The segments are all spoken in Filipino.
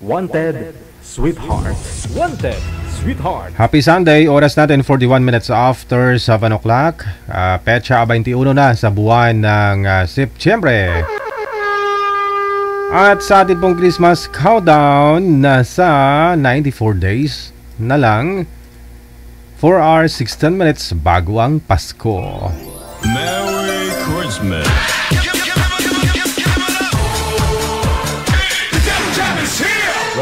Wanted, Sweetheart. Wanted, Sweetheart. Happy Sunday, oras natin 41 minutes after 7 o'clock. Petsa 21 na sa buwan ng Setyembre. At sa ating pong Christmas countdown, nasa 94 days na lang, 4 hours 16 minutes bago ang Pasko. Merry Christmas!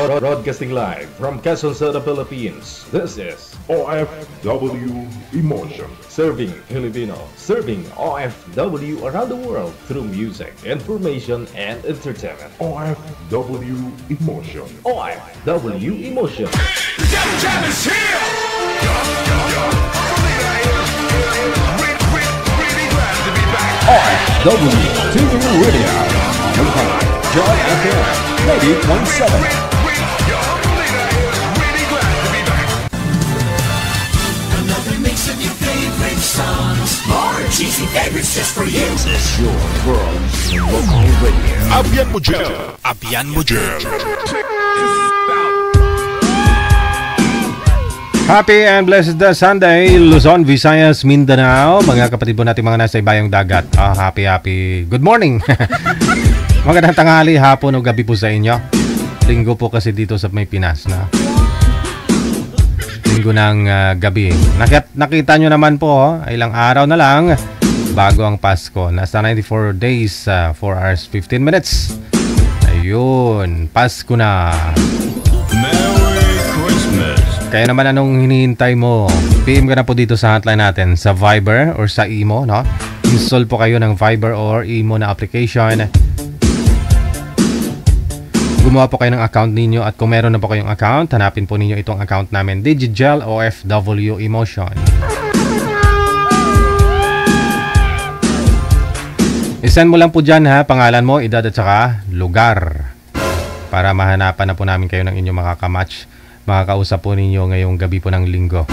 Broadcasting live from Quezon City, Philippines. This is OFW Emotion. Serving Filipino, serving OFW around the world through music, information, and entertainment. OFW Emotion. OFW Emotion. OFW TV Radio. Joy FM 90.7. More cheesy favorites just for you. This is your world's local radio. Abyan mo dyan. Abyan mo dyan. Happy and blessed Sunday, Luzon, Visayas, Mindanao. Mga kapatid po natin mga nasa ibayong dagat. Happy good morning. Magandang tanghali, hapon o gabi po sa inyo. Linggo po kasi dito sa may Pinas na linggo ng gabi. Nakita nyo naman po, ilang araw na lang bago ang Pasko. Nasa 94 days, 4 hours, 15 minutes. Ayun, Pasko na. Merry Christmas! Kaya naman anong hinihintay mo? PM ka na po dito sa hotline natin sa Viber or sa Imo, no? Install po kayo ng Viber or Imo na application. Gumawa po kayo ng account ninyo at kung meron na po kayong account, hanapin po ninyo itong account namin, Digigel OFW Emotion. I-send mo lang po dyan pangalan mo, edad at saka lugar para mahanapan na po namin kayo ng inyong makakamatch. Makakausap po ninyo ngayong gabi po ng linggo.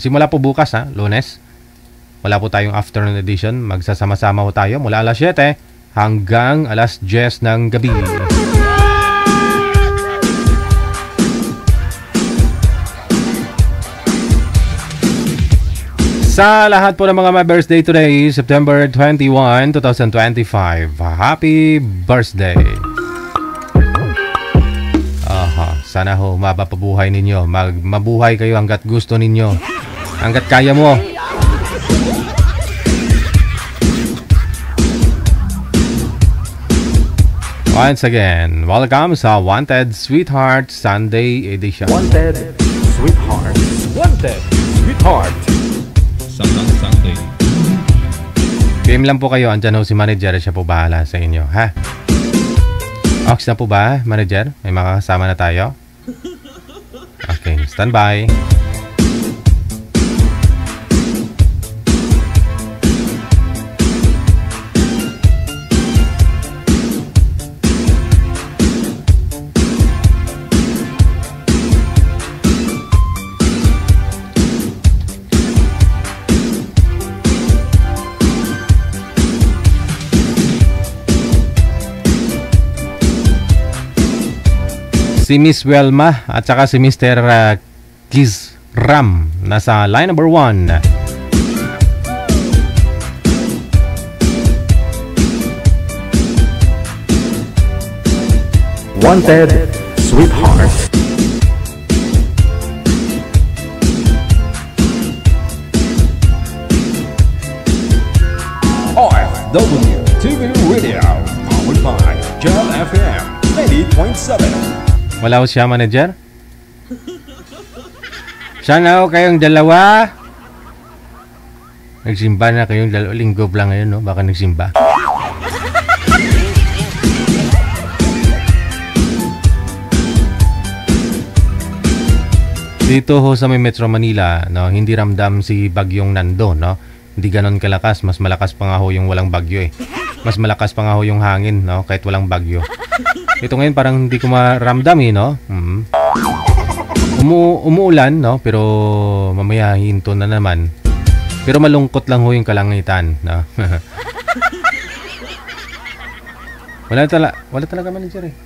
Simula po bukas Lunes. Wala po tayong afternoon edition. Magsasama-sama po tayo mula alas 7 hanggang alas 10 ng gabi. Sa lahat po ng mga may birthday today, September 21, 2025. Happy birthday! Sana ho, mapapabuhay ninyo. Mabuhay kayo hanggat gusto ninyo. Hanggat kaya mo. Once again, welcome sa Wanted Sweetheart Sunday Edition. Wanted, Sweetheart. Wanted, Sweetheart. Sunday. PM lang po kayo. Andyan ho si manager. Siya po bahala sa inyo. Ox na po ba, manager? May makakasama na tayo? Okay, stand by. Si Miss Welma at saka si Mr. Kiz Ram nasa line number 1. Wanted, Sweetheart. OFW TV Radio, powered by Joy FM 90.7. Wala ko siya, manager? Sana ako kayong dalawa. Nagsimba na kayong dalawa. Linggo lang ngayon, no? Baka nagsimba. Dito ho sa may Metro Manila, no, hindi ramdam si bagyong Nando, no? Hindi ganon kalakas. Mas malakas pa nga ho yung walang bagyo Mas malakas pa nga ho yung hangin, no? Kahit walang bagyo. Ito ngayon parang hindi ko maramdam no? Umuulan, no? Pero mamaya hinto na naman. Pero malungkot lang ho yung kalangitan, no? Wala talaga manager eh.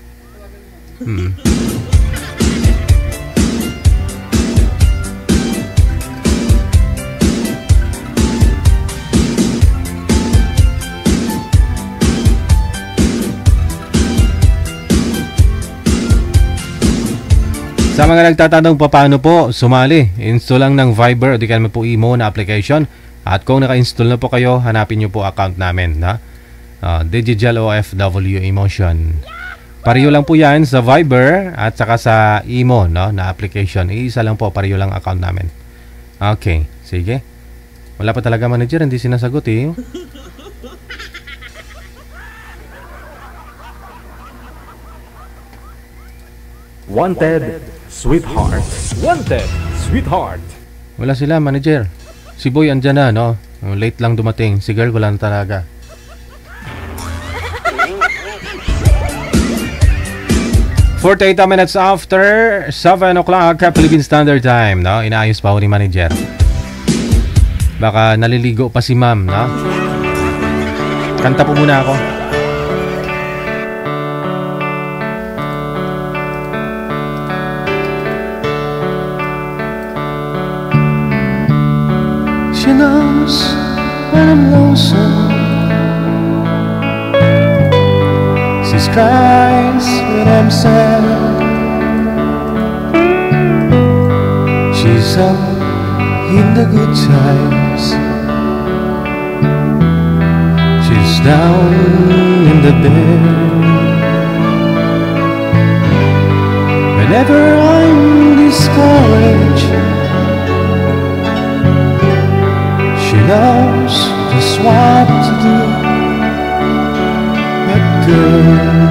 Sa mga nagtatanong paano po sumali, install lang ng Viber o di kaya po Imo na application. At kung naka-install na po kayo, hanapin nyo po account namin na Digital OFW Emotion. Pareho lang po yan sa Viber at saka sa Imo na application. Iisa lang po, pareho lang account namin. Okay, sige. Wala pa talaga manager, hindi sinasagot eh. Wanted, sweetheart. Wanted, sweetheart. Wala sila manager. Si Boy andyan na, no? Late lang dumating. Si girl wala na talaga. "48 minutes after 7 o'clock Philippine Standard Time, no? Inaayos pa ho ni manager. Baka naliligo pa si ma'am, no? Kanta po muna ako. She knows when I'm lonesome. She cries when I'm sad. She's up in the good times. She's down in the bed. Whenever I'm discouraged, she knows just what to do. But girl,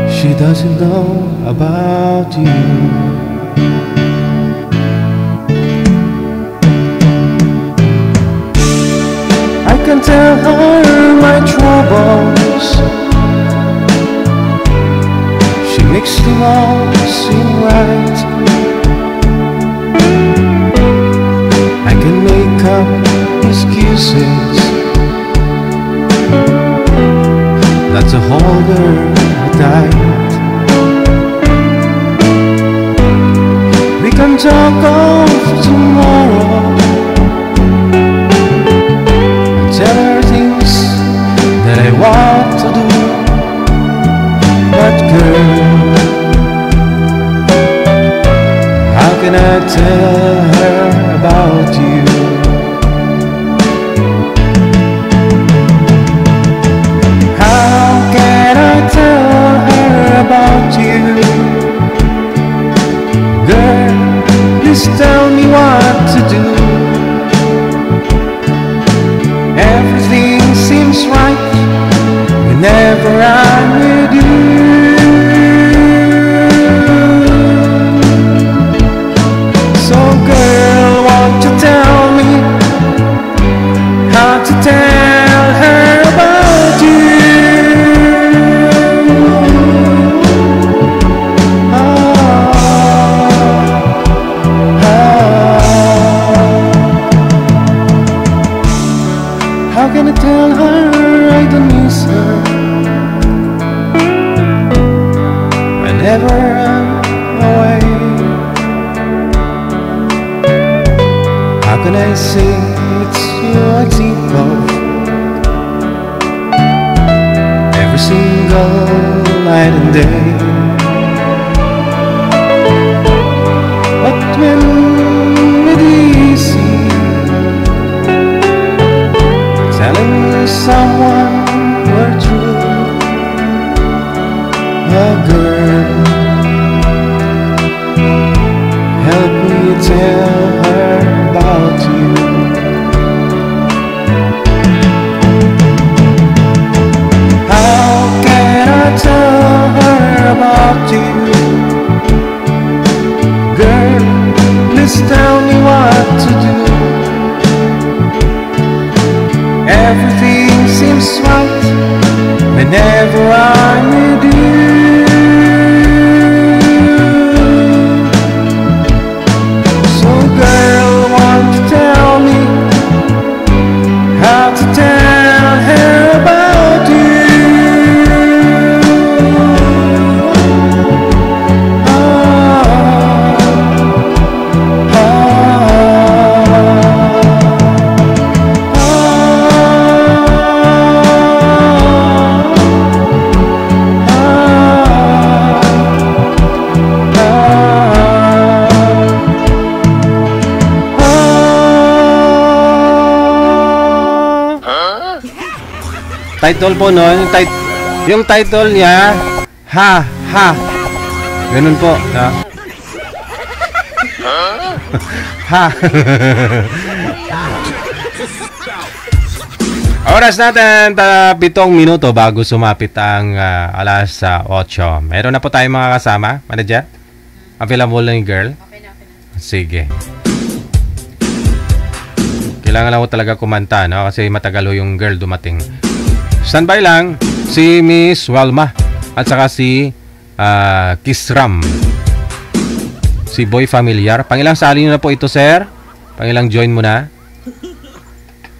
she doesn't know about you. I can tell her my troubles. She makes them all seem right. I can make up excuses not to hold her tight. We can talk of tomorrow and tell her things that I want to do. But girl, how can I tell her about you? How can I tell her about you? Girl, please tell me what to do. Everything seems right whenever I'm with you. So girl, won't you tell me how to tell her about you? How can I tell her I don't miss her whenever I'm away? How can I say it's you I think of every single night and day? But when it is easy telling someone we're true, a girl, help me tell her about you. How can I tell her about you? Girl, please tell me what to do. Everything seems right whenever I'm with you. So Title po, no? Yung title niya, ha. Ganun po. Ha. Oras natin, 7 minuto bago sumapit ang alas 8. Meron na po tayong mga kasama, manager? Available na yung girl? Okay na. Sige. Kailangan lang ko talaga kumanta, no? Kasi matagal yung girl dumating. Standby lang, si Miss Walma at saka si Kisram. Si Boy Familiar. Pangilang sali nyo na po ito, sir? Pangilang join mo na?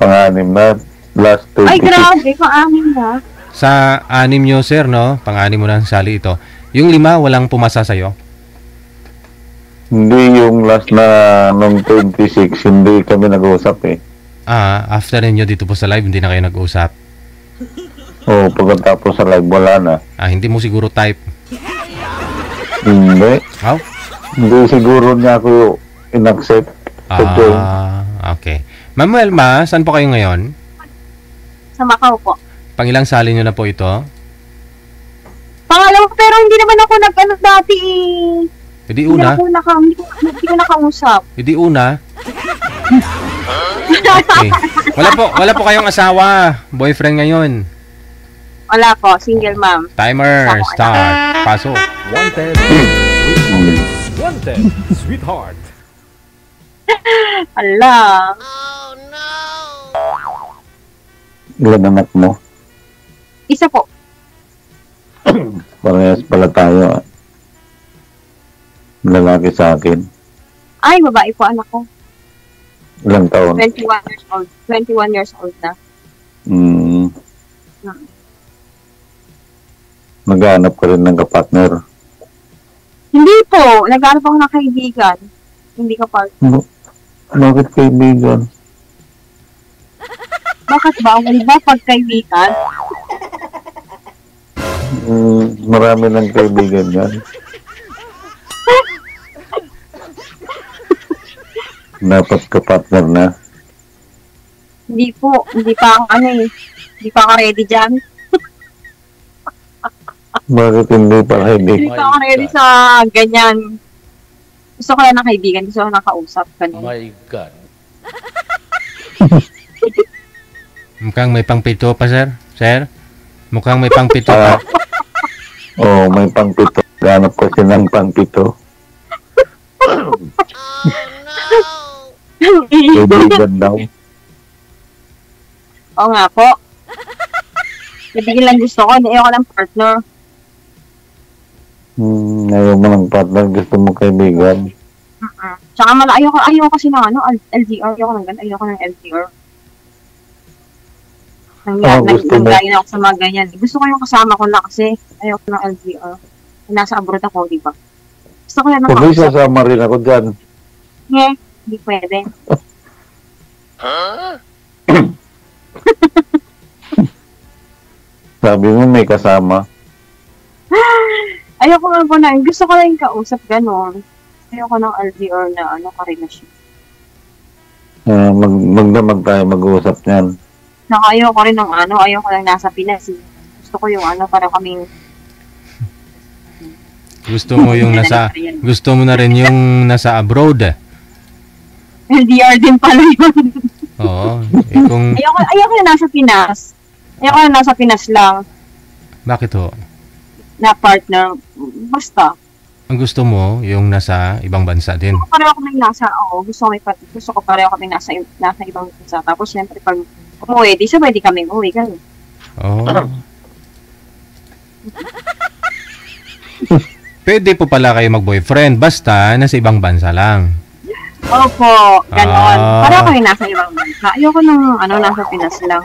Pang-anim na. Last 26. Ay, grabe. Pang-anim na. Sa 6 nyo, sir, no? Pang-6 mo na sali ito. Yung 5, walang pumasa sa'yo? Hindi yung last na nung 26, hindi kami nag-uusap eh. After ninyo dito po sa live, hindi na kayo nag-usap? Oo, pagkatapos sa live, wala na. Hindi mo siguro type? Hindi. How? Hindi siguro niya ako in-accept. Okay. Ma'am Welma, saan po kayo ngayon? Sa Macau po. Pangilang sali nyo na po ito? Pangalawa, pero hindi naman ako nag-ano dati eh. Hindi una? Hindi ko nakausap. Hindi una? Okay. Wala po kayong asawa, boyfriend ngayon? Wala po, single ma'am. Timer, start. Pasok. Wanted, sweetheart. Ala. Ilan anak mo? Isa po. Parehas pala tayo. Lalaki sa akin. Ay, babae po anak ko. Ilang taon? 21 years old. 21 years old na. Naghahanap ka rin ng kapartner? Hindi po. Naghanap ako ng kaibigan. Hindi ka partner. Bakit kaibigan? Bakit ba? Wala ba pagkaibigan? Marami ng kaibigan yan. Dapat ka-partner na. Hindi po. Hindi pa ako Hindi pa ako ready dyan. Bakit hindi pa ready? Hindi pa ako ready sa ganyan. Gusto ko lang ng kaibigan. Gusto ko lang nakausap. Ganun. My God. Mukhang may pangpito pa, sir? Sir? Mukhang may pangpito pa. Oo, may pangpito. Ganap kasi ng pangpito. Kaibigan daw. Oo nga po. Kaibigan lang gusto ko. Ayaw ko lang partner. Ayaw mo ng partner. Gusto mo kaibigan. Tsaka ayaw kasi ng LDR. Ayaw ko ng LDR. Nanggayon ako sa mga ganyan. Gusto ko yung kasama ko na kasi ayaw ko ng LDR. Nasa abroad ako, di ba? Gusto ko yan Pwede sasama rin ako dyan. Hindi pwede. Sabi mo may kasama. Ayaw ko lang po na. Gusto ko lang yung kausap gano'n. Ayaw ko ng LDR na karelasyon. Magdamag tayo mag-uusap niyan. Saka ayaw ko rin ng ayaw ko lang nasa Pinas. Gusto ko yung para kaming... Gusto mo na rin yung nasa abroad. LDR din pala yun. Oo. Ayaw ko na nasa Pinas. Ayaw ko na nasa Pinas lang. Bakit ho? Na partner. Basta. Ang gusto mo, yung nasa ibang bansa din. Pareho kami gusto ko pareho kami nasa ibang bansa. Tapos syempre pag umuwi, di sabay di kami umuwi. Ganun. Oh. Pwede po pala kayo mag-boyfriend, basta nasa ibang bansa lang. Opo, ganon. Pareho kami nasa ibang bansa. Ayoko nang nasa Pinas lang.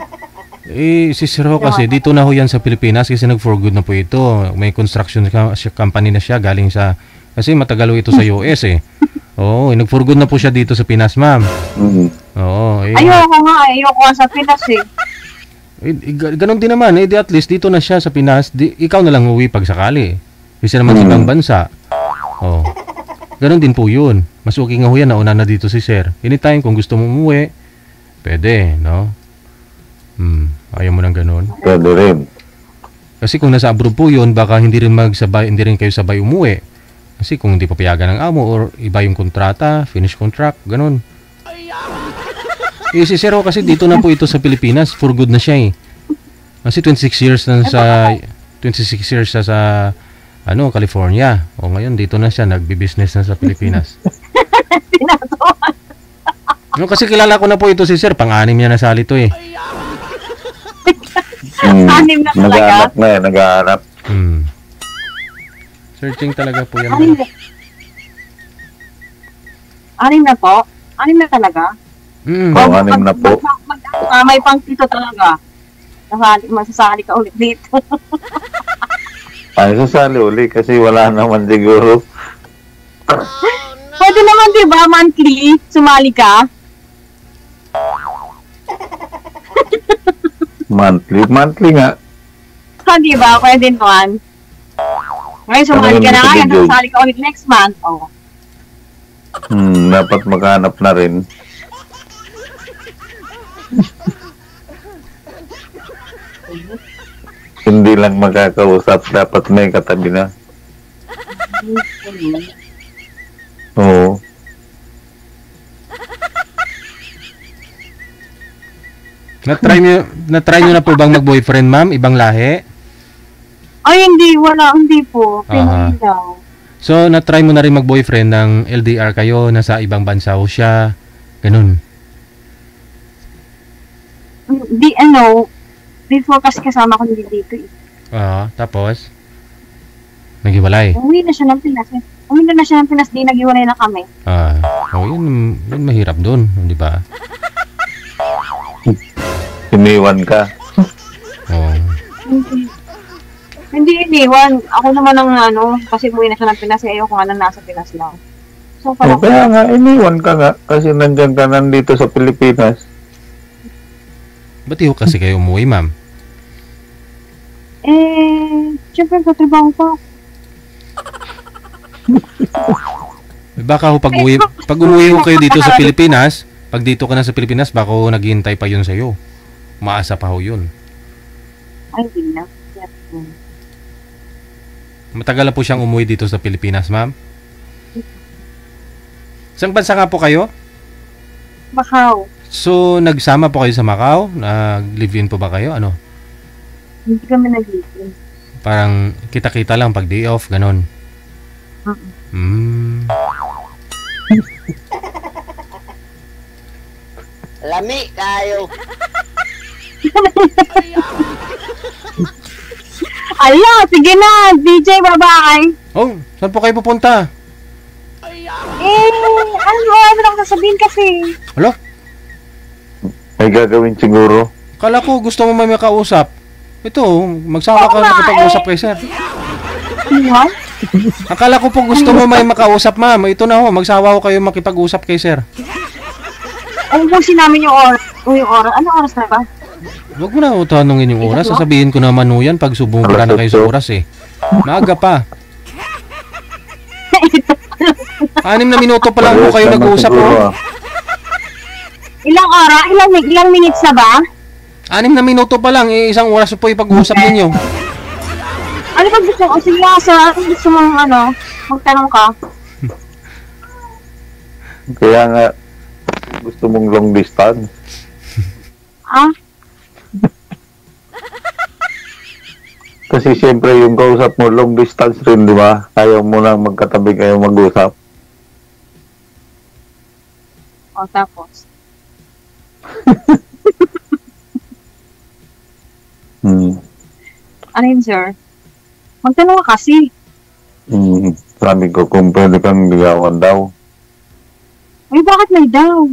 Si Sir Ho kasi, dito na ho yan sa Pilipinas kasi nag-for good na po ito. May construction company na siya galing sa... Kasi matagal ito sa US eh. Oo, nag-for good na po siya dito sa Pinas, ma'am. Oo. Ayoko nga sa Pinas eh. Ganon din naman eh. At least dito na siya sa Pinas. Ikaw na lang uwi pag sakali. Kasi naman sa ibang bansa. Oo. Ganon din po yun. Mas okay nga ho yan, nauna na dito si Sir. Anytime kung gusto mo umuwi, pwede, no? Ayaw mo ng ganun. Pwede rin. Kasi kung nasa abroad po yun, baka hindi rin kayo sabay umuwi. Kasi kung hindi papayagan ng amo or iba yung kontrata, finish contract, ganun. Si Sir kasi dito na po ito sa Pilipinas, for good na siya eh. Kasi 26 years na sa California. O ngayon dito na siya, nagbi-business na sa Pilipinas. No, kasi kilala ko na po ito si Sir, pang-anim niya nasali to eh. Anim na talaga? Nag-ahanap. Searching talaga po yan. Anim na po? Anim na talaga? Anim na po. May pang pito talaga. Masasali ka ulit dito. Ay, sasali uli kasi wala naman siguro. Pwede naman diba monthly, sumali ka? Monthly nga. Diba? Pwede naman. Ngayon, sumali ka na ngayon, sasali ka ulit next month. Oh. Dapat maghanap na rin. Hindi lang magkakausap, dapat may katabi na. Oo. Na-try nyo na po bang mag-boyfriend, ma'am? Ibang lahi? Ay, hindi po. Pinoy daw. So, na-try mo na rin mag-boyfriend ng LDR kayo, nasa ibang bansa o siya, ganun. Before kasi kasama ko dito eh. Tapos? Naghiwalay? Umuwi na siya ng Pinas, di naghiwalay na kami. Yun mahirap dun, di ba? Iniwan ka. Hindi iniwan. Ako naman ang kasi umuwi na siya ng Pinas, ayoko nga na nasa Pinas lang. So, kaya nga, iniwan ka nga, kasi nandiyan ka nandito sa Pilipinas. Ba't iyo kasi kayo umuwi, ma'am? Siyempre, katrabaho pa. Baka pag umuwi ko kayo dito sa Pilipinas, pag dito ka na sa Pilipinas, baka naghihintay pa yun sa'yo. Maasa pa ho yun. Ay, hindi na. Matagal na po siyang umuwi dito sa Pilipinas, ma'am? Saan bansa nga po kayo? Macau. So, nagsama po kayo sa Macau? Nag-live-in po ba kayo? Ano? Hindi kami nag-live-in. Parang kita-kita lang pag day off, ganon. Lami kayo. Ala, sige na, DJ, bye-bye. Oh, saan po kayo pupunta? Ano lang sasabihin kasi. Alo? May gagawin siguro. Kala ko gusto mo may makausap. Ito, magsawa ka makipag-usap kay sir. What? Akala ko po gusto mo may makausap, ma'am. Ito na ho, magsawa ko kayo makipag-usap kay sir. Ano kung sinamin yung oras? Ano oras na ba? Huwag mo na ho tanongin yung oras. Sasabihin ko naman ho yan pag sububra na kayo sa oras eh. Maaga pa. 6 na minuto pa lang po kayo nag-uusap ho. Ilang oras? Ilang minutes na ba? 6 na minuto pa lang, isang oras po ipag-uusap ninyo. Ano ba gusto mo? Sige nga, sir. Ano gusto mong magtanong ka? Kaya nga, gusto mong long distance. Kasi siyempre yung kausap mo long distance rin, di ba? Ayaw mo lang magkatabi kayo mag-usap. Tapos? Ano yun, sir? Magtanong ka kasi. Sabi ko, kung pwede kang ligawan daw. Ay, bakit may daw?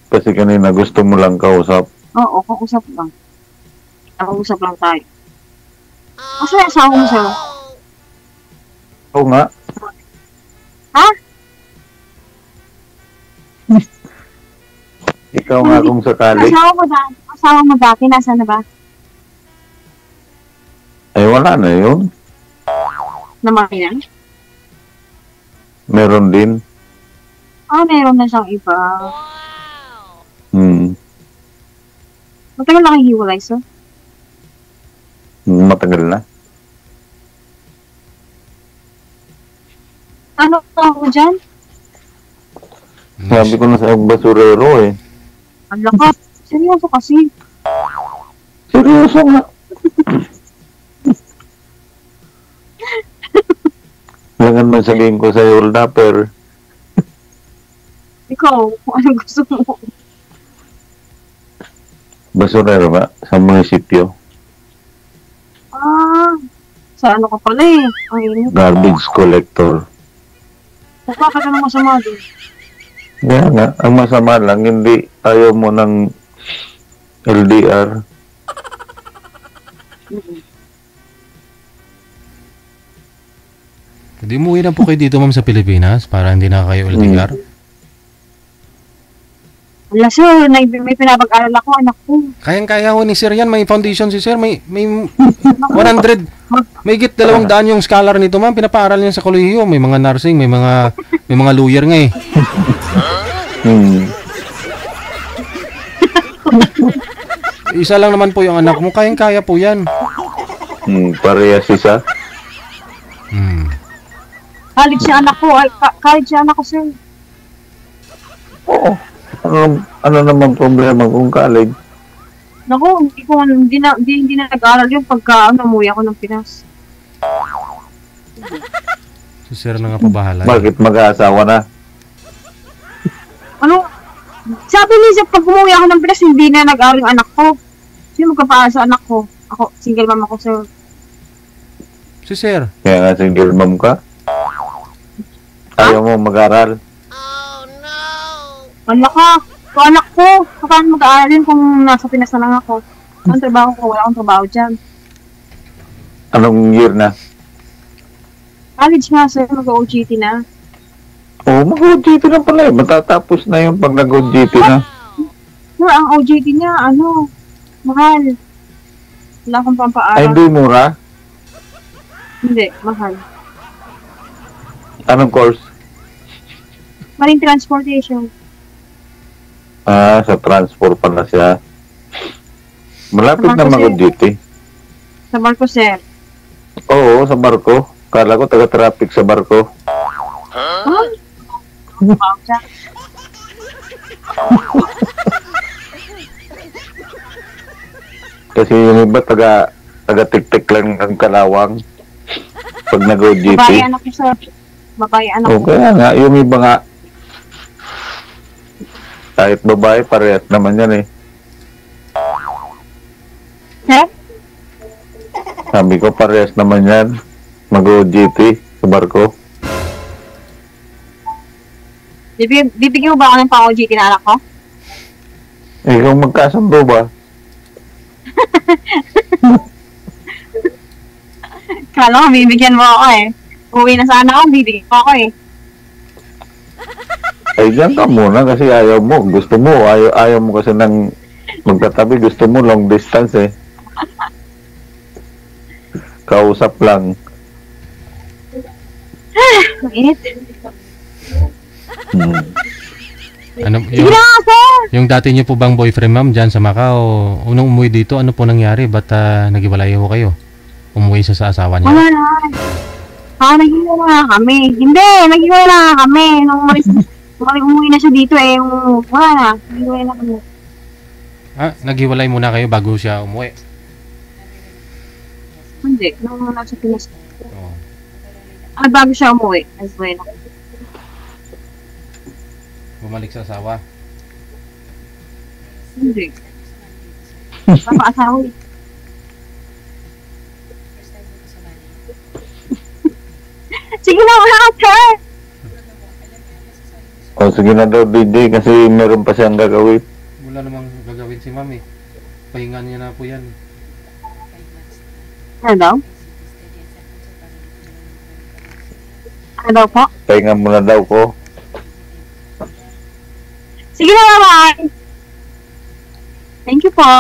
Kasi kanina gusto mo lang kausap. Oo, kausap lang. Kausap lang tayo. Asa yung asawa mo, sir? Oo nga. Ha? Ikaw nga kung sakali. Asawa mo dati, nasa na ba? Ay, wala na yun. Namatay na? Meron din. Meron na siyang iba. Matagal na kayo hiwalay, sir? Matagal na. Ano ako dyan? Sabi ko na sa basurero eh. Ang lakas. Seryoso kasi. Seryoso nga. Langan man sabihin ko sa'yo, Oldapper. Ikaw, kung anong gusto mo. Basurero ba? Sa munisipyo. Sa ano ka pala eh. Ang init. Garbage collector. Bakit ka nang masama din? Kaya nga, ang masama lang, hindi ayaw mo ng LDR. Hindi umuwi na po kayo dito, ma'am, sa Pilipinas para hindi na kayo LDR? Wala, sir. May pinapag-aral ako, anak ko. Kayang-kaya ho ni Sir yan. May foundation si Sir. May 100. May higit 200 yung scholar nito, ma'am. Pinapaaral niya sa kolehiyo. May mga nursing, may mga lawyer nga eh. Isa lang naman po yung anak mo. Kayang-kaya po yan. Parehas isa. College siya anak ko. College siya anak ko, sir. Oo. Ano naman problema kung college? Naku, hindi na nag-aaral yung pagka umuwi ako ng Pinas. Si Sir na nga po bahala. Bakit mag-aasawa na? Ano? Sabi niya, pag umuwi ako ng Pinas, hindi na nag-aaral yung anak ko. Sino magkapaan sa anak ko? Ako, single mom ako, sir. Si Sir. Kaya nga single mom ka? Ayaw mo mag-aral? Wala ka. Kung anak ko, paano mag-aaral yun kung nasa Pinas na lang ako? Ang trabaho ko, wala akong trabaho dyan. Anong year na? College nga, sir. Mag-OGT na. Oo, mag-OGT na pala eh. Matatapos na yung pag nag-OGT na. Sir, ang OGT niya, mahal. Wala akong Ay, pampaaral. hindi mura? Hindi, mahal. Anong course? Marine transportation. Sa transport pala siya. Malapit na mag-OGT. Sa barko, sir. Oo, sa barko. Kala ko taga-traffic sa barko. Kasi yung iba taga-tik-tik lang ang kalawang pag nag-OGT. Babae anak ko, sir. Babae anak ko. Kaya nga, yung iba nga kahit babae, parehas naman yan eh. Sir? Sabi ko, parehas naman yan. Mag-OGT sa barko. Bibigyan mo ba ako ng pang-OGT na anak ko? Eh, kung magkasundo ba? Kala ko, bibigyan mo ako eh. Uwi na sana ako, bibigyan mo ako eh. Ay, dyan ka muna kasi ayaw mo. Gusto mo, ayaw mo kasi ng magkatabi. Gusto mo long distance eh. Kausap lang. Ang init. Ano, Sige na, sir! yung dati niyo po bang boyfriend, ma'am, dyan sa Macau, unang umuwi dito, ano po nangyari? Ba't naghiwalay ho kayo? Umuwi siya sa asawa niya? Wala na. Naghiwalay na kami. Hindi, naghiwalay na kami. Nung umuwi na siya dito eh. Wala na. Naghiwalay na kami. Naghiwalay muna kayo bago siya umuwi? Hindi, nung nasa Pinas. Oo. Bago siya umuwi. Naghiwalay na kami. Bumalik sa asawa? Hindi. Papaasawa eh. Sige na, wala ka, sir! O, sige na daw, DJ, kasi meron pa siyang gagawin. Wala namang gagawin si ma'am eh. Pahingan niya na po yan. Ano daw? Ano daw po? Pahinga muna daw ko. Sige na naman! Thank you po.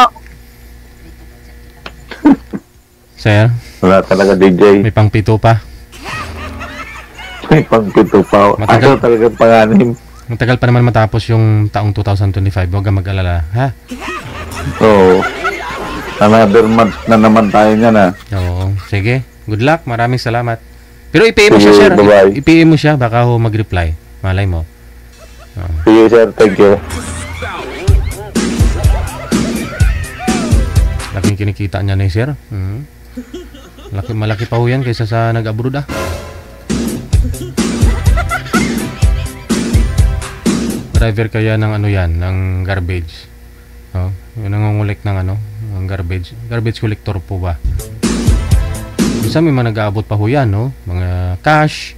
Sir, Wala talaga, DJ. may pangpito pa. May pagpito pa. Matagal. Ako talagang panganim. Matagal pa naman matapos yung taong 2025. Huwag kang mag-alala, ha? Oo. Another month na naman tayo niyan ha. Oo. Sige. Good luck. Maraming salamat. Pero i-PM mo siya, Sige, sir. bye-bye. I-PM mo siya. Baka ho mag-reply. Malay mo. Sige sir, thank you. Laking kinikita niya ni sir. Malaki pa ho yan kaysa sa nag-abroad ah. Driver kaya ng ano yan, ng garbage. Oh, yung nangungulik ng ano, ng garbage. Garbage collector po ba? Minsan may mga nag-aabot pa ho yan, no? Mga cash,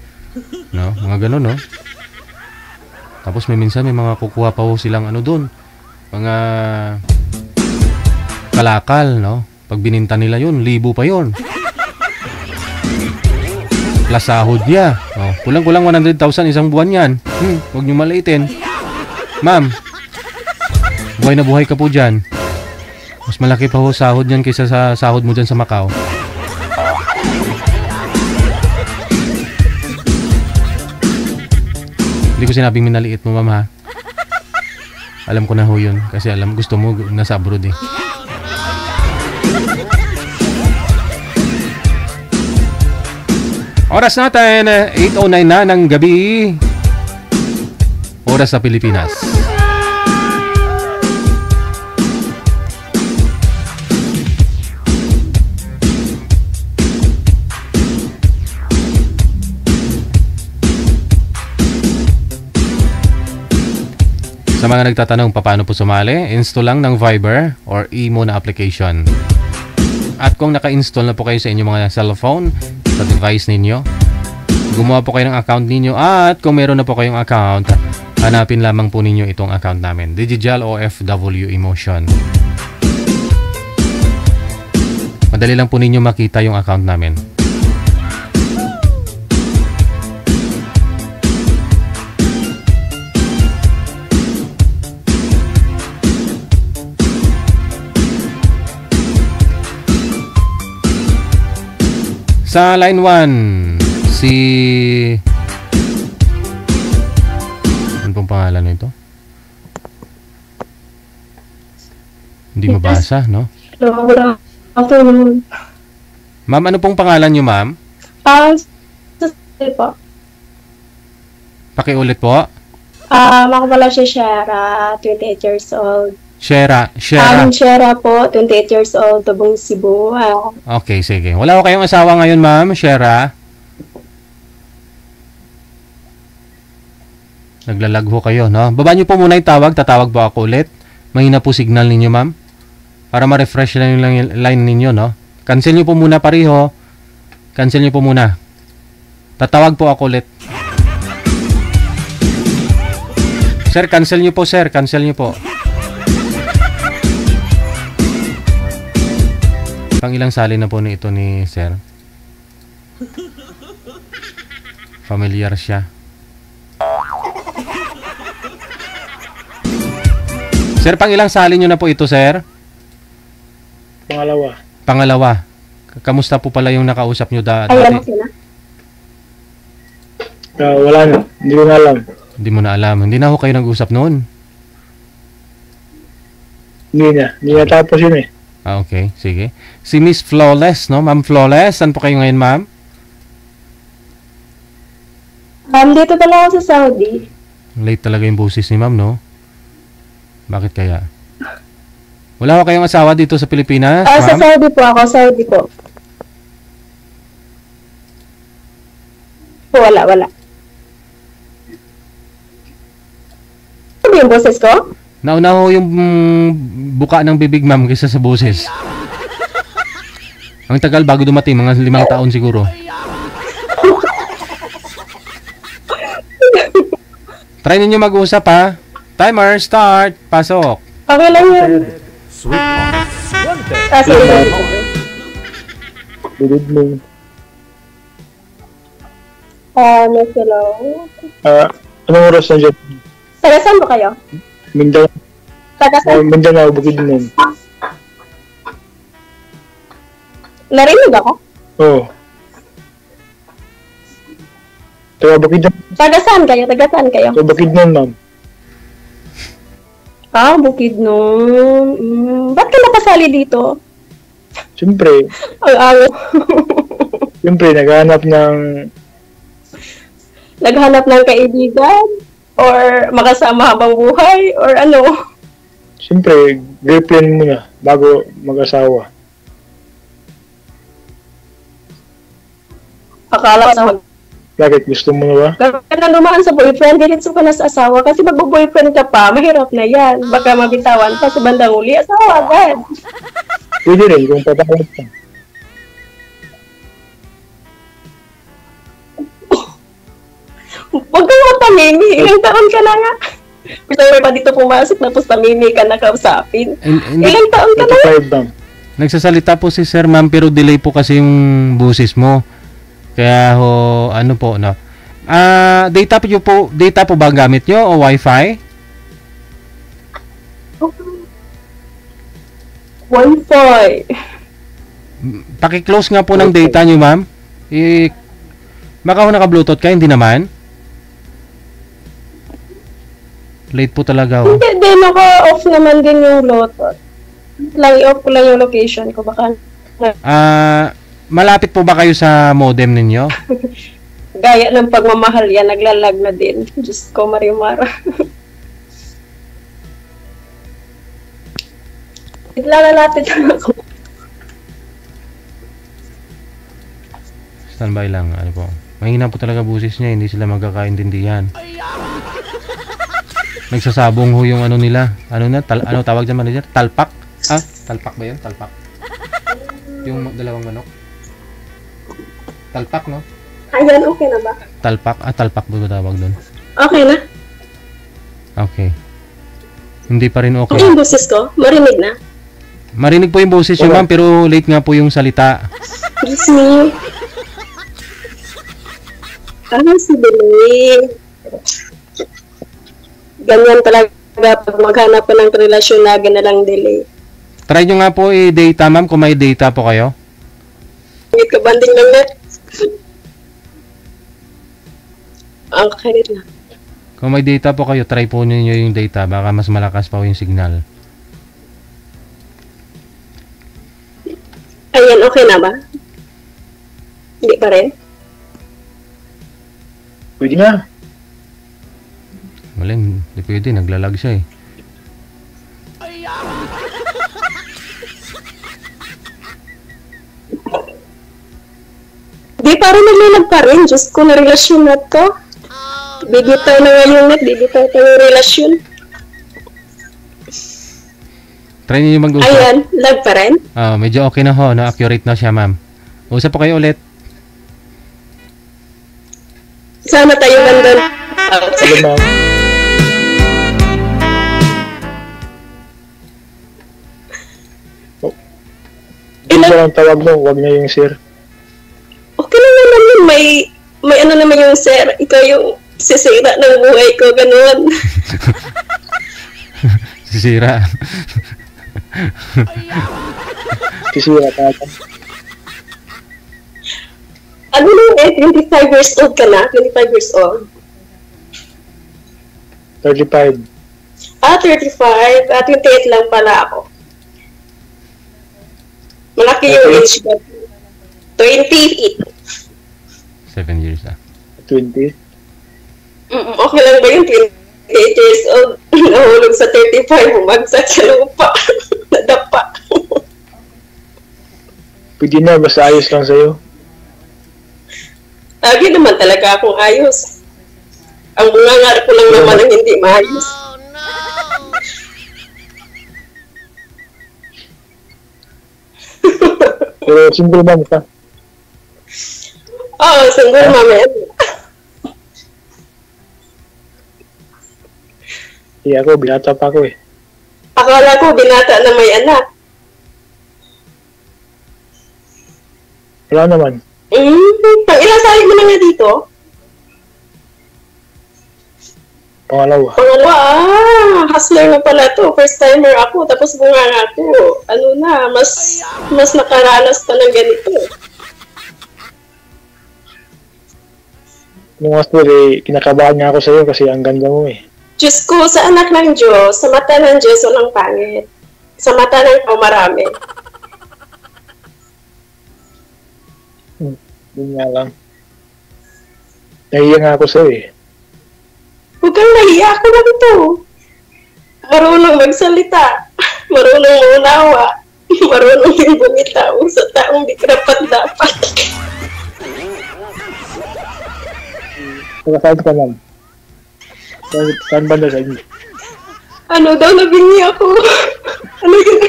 no? Mga ganun, no? Tapos minsan may mga kukuha pa ho silang ano dun. Mga kalakal, no? Pag bininta nila yun, 1,000 pa yun. Plus sahod niya. Oh, kulang-kulang 100,000 isang buwan yan. Huwag nyo maliitin. Ma'am, buhay na buhay ka po dyan. Mas malaki pa ho sahod yan kaysa sa sahod mo dyan sa Macau. Hindi ko sinabing minaliit mo, ma'am, ha? Alam ko na ho yun. Kasi gusto mo nasa abroad eh. Oras natin, 8:09 na ng gabi. Oras sa Pilipinas. Sa mga nagtatanong paano po sumali, install lang ng Viber or Imo na application. At kung naka-install na po kayo sa inyong mga cellphone, sa device ninyo, gumawa po kayo ng account ninyo. At kung meron na po kayong account, hanapin lamang po ninyo itong account namin, Digital OFW Emotion. Madali lang po ninyo makita yung account namin. Sa line 1, si... Ano pong pangalan nito? Hindi mabasa, no? Hello, good afternoon. Ma'am, ano pong pangalan nyo, ma'am? Po. Pakiulit po. Ako pala si Shara, 28 years old. Shera. Shara po, 28 years old, Tubong, Cebu. Okay, sige. Wala ko kayong asawa ngayon, ma'am, Shera? Naglalag ho kayo, no? Baba niyo po muna yung tawag. Tatawag po ako ulit. Mahina po signal ninyo, ma'am. Para ma-refresh lang yung line ninyo, no? Cancel niyo po muna pareho. Cancel niyo po muna. Tatawag po ako ulit. Sir, cancel niyo po, sir. Cancel niyo po. Pang ilang sali na po ito ni sir? Familiar siya. Sir, pang ilang sali nyo na po ito, sir? Pangalawa. Kamusta po pala yung nakausap nyo dati? Wala na. Hindi ko na alam. Hindi mo na alam. Hindi na ako kayo nag-usap noon. Hindi na tapos yun eh. Okay. Sige. Si Miss Flawless, no? Ma'am Flawless, saan po kayo ngayon, ma'am? Dito pala ako sa Saudi. Late talaga yung boses ni ma'am, no? Bakit kaya? Wala ko kayong asawa dito sa Pilipinas, ma'am? Sa Saudi po ako. Saudi po. Wala. Ano yung boses ko? Nauna ho yung buka ng bibig, ma'am, kaysa sa boses. Ang tagal bago dumating, mga 5 taon siguro. Try ninyo mag-usap, ha? Timer, start. Pasok. Okay lang yun. Good evening. Miss hello. Anong oras na dyan? Taga saan ba kayo? Mindanao. Taga saan? Mindanao, Bukidnon. Narinig ako? Oo. Taga Bukidnon. Taga saan kayo? Taga Bukidnon, ma'am. Bukidnon. Ba't ka napasali dito? Siyempre, Ang alo. siyempre, Naghanap ng kaibigan? Or makasama habang buhay? Or ano? siyempre, girlfriend muna bago mag-asawa. Akala ko na Bakit? Gusto mo na ba? ka na lumaan sa boyfriend, diretso ka na sa asawa. Kasi magbo-boyfriend ka pa, mahirap na yan. Baka mabitawan pa sa bandang uli, asawa agad. Pwede rin kung patawad ka. Huwag kang matamimi, ilang taon ka na nga. Gusto mo pa dito pumasok, tapos tamimi ka na kausapin. Ilang taon ka na nga. 25 ma'am. Nagsasalita po si Sir Ma'am pero delay po kasi yung busis mo. Kaya ho, ano po, no? Data po ba gamit nyo o Wi-Fi? Wi-Fi. Paki-close nga po ng data nyo, ma'am. Baka ho naka-Bluetooth ka, hindi naman? Late po talaga ho. Hindi, naka-off naman din yung Bluetooth. I-off ko lang yung location ko, baka... Malapit po ba kayo sa modem ninyo? Gaya ng pagmamahal yan, naglalag na din. Diyos ko, Marimara. Lalapit lang ako. Standby lang, ano po. Mahina po talaga busis niya, hindi sila magkakaintindihan. Nagsasabong ho yung ano nila. Ano tawag dyan, manager? Talpak? Talpak ba yun? Talpak. Yung dalawang manok. Talpak, no? Ayan, okay na ba? Talpak? Talpak ba tawag doon? Okay na? Okay. Hindi pa rin okay. Okay yung boses ko? Marinig na? Marinig po yung boses yung ma'am, pero late nga po yung salita. Excuse me. Si Beli. Ganyan talaga pag maghanap ko ng relasyon na lang delay. Try nyo nga po i-data ma'am kung may data po kayo. May kabanding ng net. Okay na. Kung may data po kayo, try po ninyo yung data. Baka mas malakas pa yung signal. Ayan, okay na ba? Hindi pa rin? Pwede na. Maling, hindi pwede. Naglalag siya eh. Di, parang naglalag pa rin. Diyos ko, na relasyon na to. Bibitaw na nga yung net. Bibitaw pa yung relasyon. Try niyo mag-usap. Ayan, lag pa rin? Medyo okay na ho. No? Accurate na siya, ma'am. Usap po kayo ulit. Sana tayo ganda. Sige ma'am. Ito lang tawag mo, wag na yung sir. Okay lang naman yun. May ano naman yung sir. Ikaw yung sisira ng buhay ko. Ganun. Sisira. Sisira ka ata. Ano lang 25 years old ka na? 25 years old? 35. 35. 28 lang pala ako. Malaki yung age gap. 28. 7 years 20. Okay lang ba yung 28 years old? Nahulog sa 35, bumagsak sa lupa. Nadapa. Pwede na, basta ayos lang sa'yo. Lagi naman talaga akong ayos. Ang bungangar ko lang naman ang hindi maayos. Pero single mom ka. Oo, single mom yan. Ako, binata pa ako eh. Akala ko binata na may anak. Wala naman. Pang-ilang salig mo na nga dito? Pangalawa. Hustler na pala to. First timer ako, tapos bunga nga ako. Ano na, mas nakaranas pa ng ganito. Nung hustler eh, kinakabahan nga ako sa'yo kasi ang ganda mo eh. Diyos ko, sa anak ng Diyos, sa mata ng Diyos, walang pangit. Sa mata ng tao, marami. Yun nga lang. Nahiya nga ako sa'yo eh. Huwag kang nahiya, ako lang ito. Marunong magsalita. Marunong maunawa. Marunong din bumitaw sa taong di karapat-dapat. Saan ka lang? Saan banda sa inyo? Ano daw, nabingi ako. Ano yun?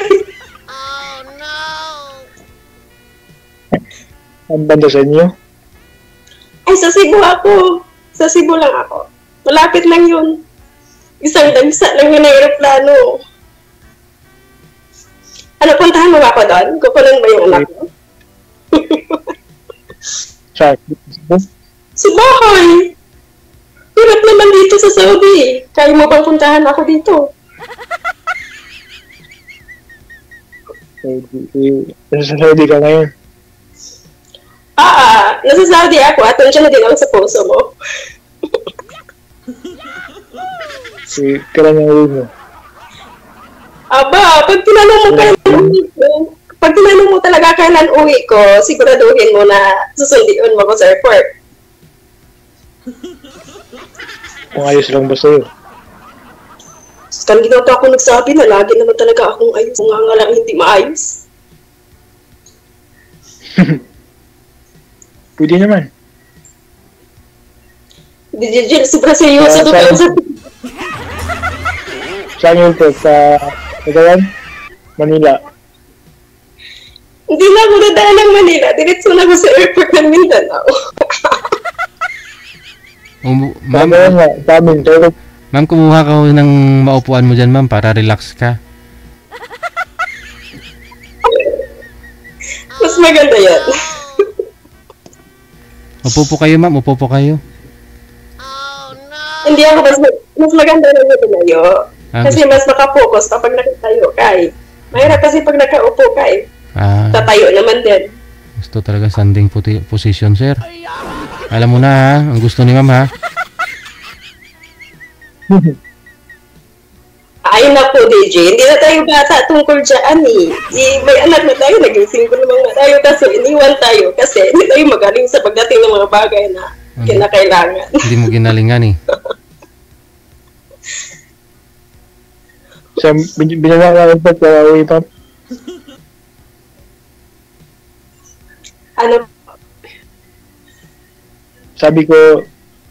Saan banda sa inyo? Ay, sa Cebu ako. Sa Cebu lang ako. Malapit lang yun. Isang dagsa lang yun ang aeroplano. Ano, puntahan mo ba ako doon? Kukunin ba yung anak mo? Saan? Sa bahay! Hirap naman dito sa Saudi. Kaya mo bang puntahan ako dito? Nasa Saudi ka ngayon? Nasa Saudi ako at nandiyan na din ako sa puso mo. Kailan yung uwi mo? Aba, pag tinanong mo kailan uwi ko, pag tinanong mo talaga kailan uwi ko, siguraduhin mo na susundiin mo ko sa airport. Kung ayos lang ba sa'yo? Kanina pa ako nagsabi na lagi naman talaga akong ayos. Kung nga lang hindi maayos. Pwede naman. Dijil, sobra seryoso to kayo sa... Saan yun po? Sa Cagayan? Manila? Hindi na ako nadaan ng Manila. Diretso na ako sa airport ng Mindanao. Ma'am, kumuha ka ng maupuan mo dyan, ma'am, para relax ka. Mas maganda yan. Upo po kayo, ma'am. Upo po kayo. Hindi ako mas maganda na yung tumayo. Kasi mas makapokus kapag nakatayo ka eh. Mahirap kasi pag nakaupo ka eh. Tatayo naman din. Gusto talaga standing position, sir. Alam mo na ha, ang gusto ni ma'am ha. Ayun na po, DJ. Hindi na tayo bata tungkol dyan eh. May anak na tayo, naging single naman na tayo kasi iniwan tayo kasi hindi tayo magaling sa pagdating ng mga bagay na kinakailangan. Hindi mo ginalingan eh. So, binanakalan pa sa uwi pa? Ano? Sabi ko,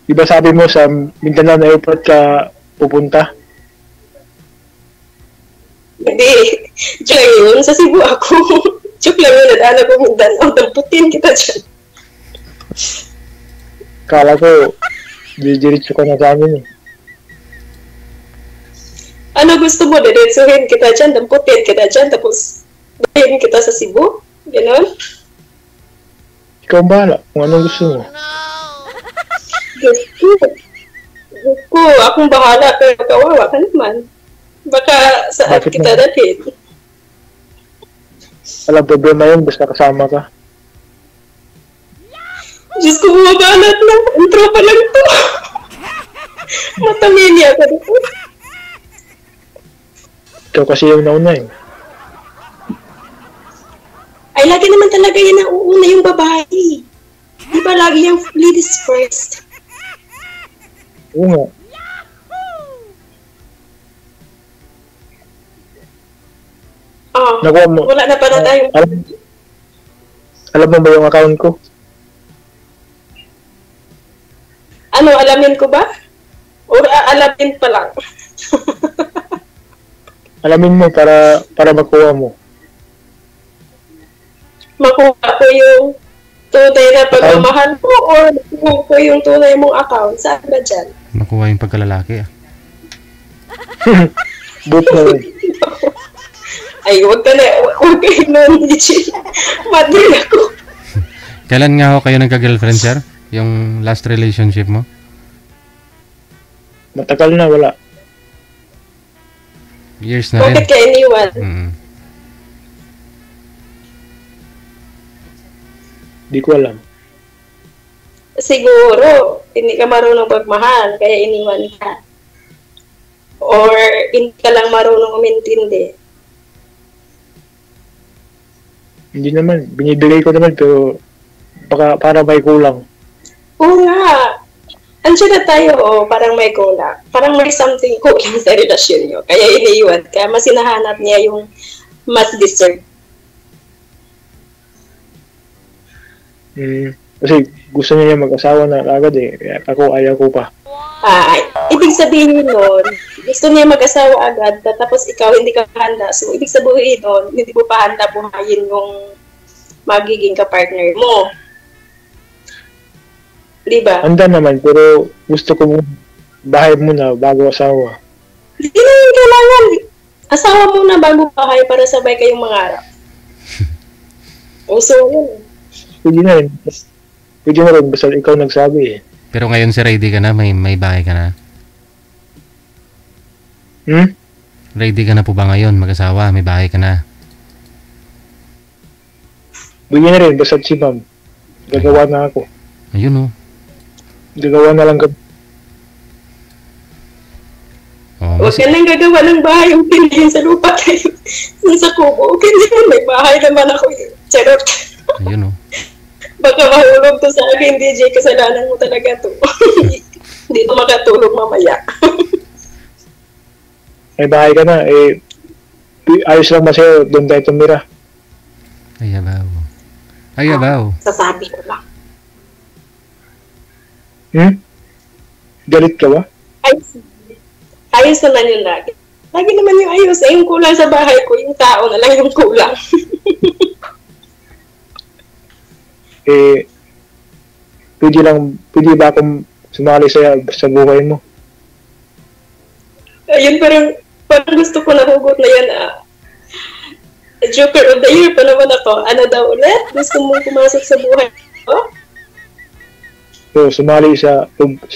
di ba sabi mo sa Mindanao na airport ka pupunta? Hindi. Diyan yun. Sa Cebu ako. Joke lang yun. Nadaan ako Mindanao. Damputin kita dyan. Kala ko, diretso ka na sa amin eh. Ano gusto mo? Diretsuhin kita dyan. Damputin kita dyan. Tapos, dahin kita sa Cebu? Ganon? Ikaw ang bahala kung anong gusto mo. Gusto. Akong bahala. Pero kawawa ka naman. Baka saan kita dahin. Walang problema yun, basta kasama ka. Diyos ko, bumabanat lang. Intro pa lang to. Matamili ako dito. Ikaw kasi yung nauna eh. Ay, lagi naman talaga yan ang uuna yung babae. Di ba lagi yung ladies first? Oo nga. Nakuha mo. Wala na pala tayo. Alam mo ba yung account ko? Ano, alamin ko ba? O alamin pa lang? Alamin mo para makuha mo. Makuha ko yung tunay na pagmamahal ko or makuha ko yung tunay mong account. Saan ba dyan? Nakuha yung pagkalalaki ah. Boot na yun. Ay, huwag ka nun, DJ. Madrin ako. Kailan nga ho kayo nagka-girlfriend, sir? Yung last relationship mo? Matagal na, wala. Years na rin. Bakit ka iniwan? Di ko alam. Siguro, hindi ka marunong pagmahal, kaya iniwan ka. Or hindi ka lang marunong umintindi? Hindi naman. Binibigay ko naman pero baka para may kulang. Oo nga. Andiyan na tayo, parang may kulang. Parang may something kulang sa relasyon nyo. Kaya iniiwan ka. Mas hinahanap niya yung mas deserve. Kasi gusto niya mag-asawa na agad eh. Ako, ayaw ko pa. Ibig sabihin nun, gusto niya mag-asawa agad, tapos ikaw hindi ka handa. So, ibig sabihin nun, hindi mo pa handa buhayin yung magiging kapartner mo. Diba? Handa naman, pero gusto ko bahay muna bago asawa. Hindi naman kailangan. Asawa muna bago bahay para sabay kayong mangarap. So, yun. Pwede na rin. Pwede na rin, basta ikaw nagsabi eh. Pero ngayon si ready ka na, may bahay ka na. Ready ka na po ba ngayon, mag-asawa, may bahay ka na? Pwede na rin, basta si ma'am. Gagawa na ako. Ayun Gagawa na lang kami. Huwag ka nang gagawa ng bahay yung pinayin sa lupa kayo. Sa kubo. Okay naman, may bahay naman ako. Charot. Ayun Baka mahulog to sa akin, DJ. Kasalanan mo talaga to. Hindi to makatulog mamaya. May bahay ka na, eh, ayos lang ba sa'yo, doon tayo tumira. Ayabaw. Sasabi ko lang. Galit ka ba? Ayos naman yun lagi. Lagi naman yung ayos. Yung kulang sa bahay ko, yung tao na lang yung kulang. Pwede ba akong sumali sa buhay mo? Ayun, parang gusto ko nahugot na yan. Joker of the Year pa naman ako. Ano daw ulit? Gusto mong pumasok sa buhay ko? So, sumali sa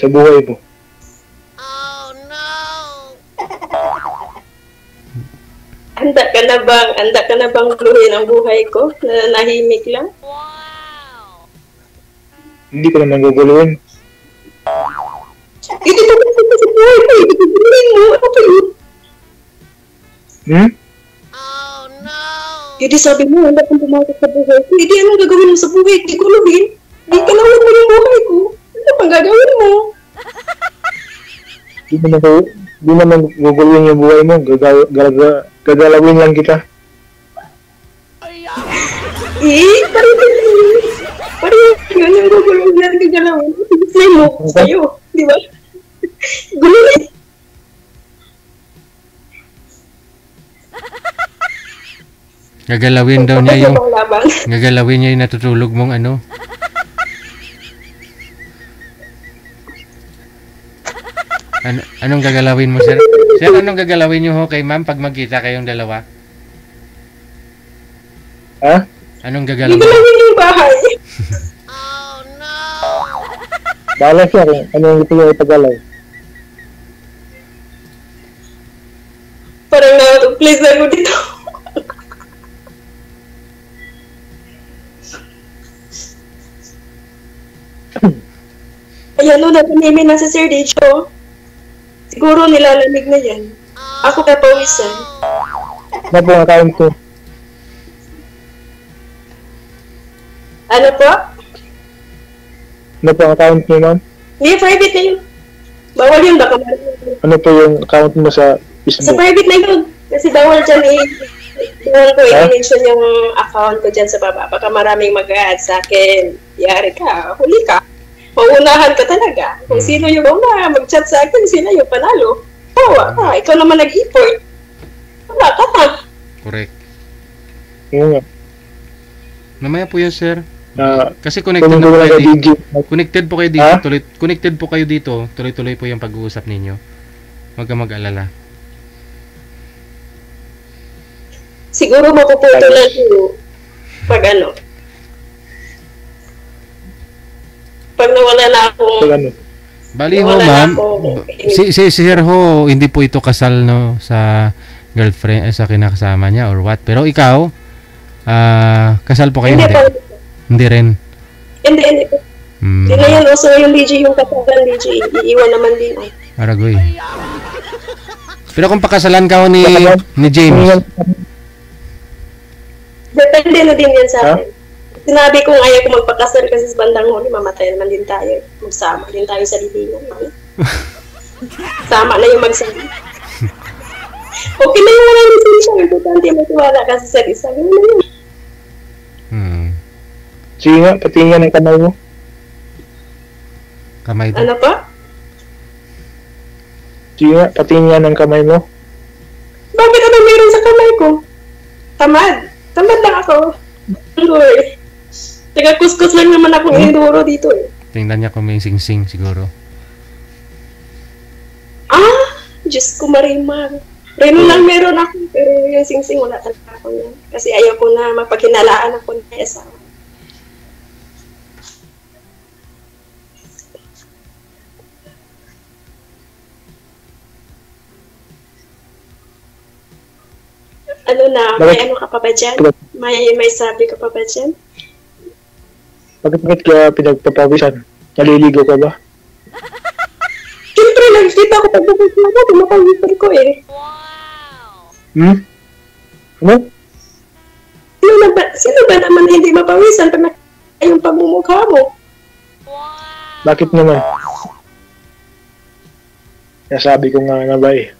buhay mo. Handa ka na bang luhin ang buhay ko? Na nahimik lang? Hindi ko naman guguluhin. Hindi ko pumasok sa buhay ko. Guguluhin mo. Ano pa yun? Hindi sabi mo, handa kang pumasok sa buhay ko. Hindi, anong gagawin mo sa buhay? Hindi guluhin. Hindi ka lang mo yung buhay ko. Ano pang gagawin mo? Hindi naman guguluhin yung buhay mo. Gagalawin lang kita. Parang yun yung guguluhin lang gagalawin. Gusto mo sa'yo. Di ba? Guluhin. Gagalawin daw niya yung natutulog mong ano. Anong gagalawin mo, sir? Sir, anong gagalawin niyo ho kay ma'am pag magkita kayong dalawa? Ha? Anong gagalawin? Gagalawin yung bahay. Bahala siya kung anong gusto niya ipagalaw. Parang na-please na ko dito. Ayan o, napanimin na si Sir Dicho. Siguro nilalamig na yan. Ako kapawisan. Ano po ang account ko? Ano po? Ano po ang account niyo, ma'am? Hindi, private na yun. Bawal yun, baka ano po yung account mo sa Facebook? Sa private na yun. Kasi bawal dyan bawal ko i-mention yung account ko dyan sa baba. Baka maraming mag-add sa akin. Yari ka, huli ka. Mauunahan ka talaga. Kung sino yung mag-chat sa akin, sino yung panalo. Ikaw naman nag-import. Wala ka na. Correct. Oo nga. Mamaya po yun, sir. Kasi connected po kayo dito. Connected po kayo dito. Connected po kayo dito. Tuloy-tuloy po yung pag-uusap ninyo. Huwag ka mag-alala. Siguro mapuputulan ko pag pag nawala na akong bali ho, ma'am. Si Sir ho, hindi po ito kasal no sa girlfriend sa kinakasama niya or what. Pero ikaw, kasal po kayo? Hindi rin. Hindi. Hindi na yan. Also, yung DJ, yung kapagan DJ, iiwan naman din. Aragoy. Pero kung pakasalan ka ho ni James, Depende na din yan sa akin. Sinabi kong ayaw ko magpakasal kasi sa bandang huli, mamatay naman din tayo. Magsama din tayo sa libingan. Sama na yung magsama. Okay na yung mga decision. Importante magtiwala kasi sa isa. Sige nga, patingin ang kamay mo. kamay mo. Ano pa? Sige nga, patingin ang kamay mo. Bakit ano meron sa kamay ko? Tamad. Tamad lang ako. Lord. Taga-kuskus lang naman akong enduro dito eh. Tingnan niya kung may sing-sing siguro. Diyos ko marimar. Reno lang meron ako, pero yung sing-sing wala talaga ako yan. Kasi ayaw ko na mapagkinalaan ako ng asawa. Ano na, may ano ka pa ba dyan? May sabi ka pa ba dyan? Bakit ka pinagpapawisan? Naliligo ka ba? Siyempre, nakikita ko pagpapawisan ako, pinapawisan ko eh. Ano? Sino ba naman hindi mapawisan pag nakikita yung pagmumukha mo? Bakit naman? Nasabi ko nga ba eh.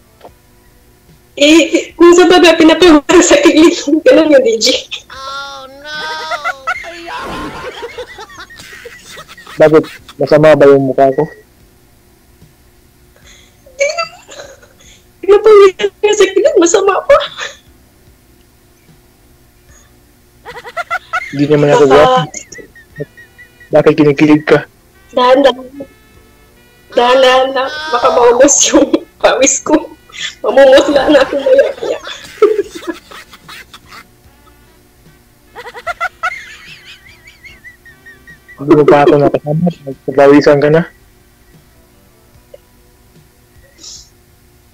Kung sa baga pinapawisan sa kilig, ganun yung DJ. Bakit? Masama ba yung mukha ko? Pinapawisan ka sa kilig, masama pa. Hindi naman ako guwapo. Bakit kinikilig ka? Dahan-dahan na, baka maubos yung pawis ko. Mamumutla na ako maya-maya. Hindi mo pa ako nakasama. Nagpapawisan ka na.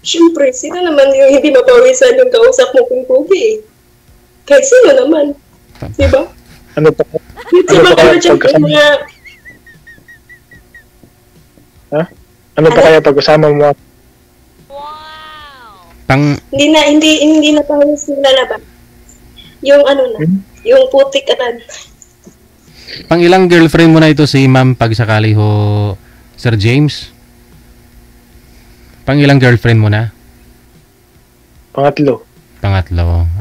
Siyempre, sino naman yung hindi mapawisan yung kausap mo kung kubi eh? Kahit sino naman. Diba? Ano pa? Ano pa kaya pagkasama? Ha? Ano pa kaya pagkasama mo? Hindi na pawis yung lalabas. Yung ano na, yung putik anan. Pang ilang girlfriend mo na ito si Ma'am pag sakali ho, Sir James? Pang ilang girlfriend mo na? Pangatlo.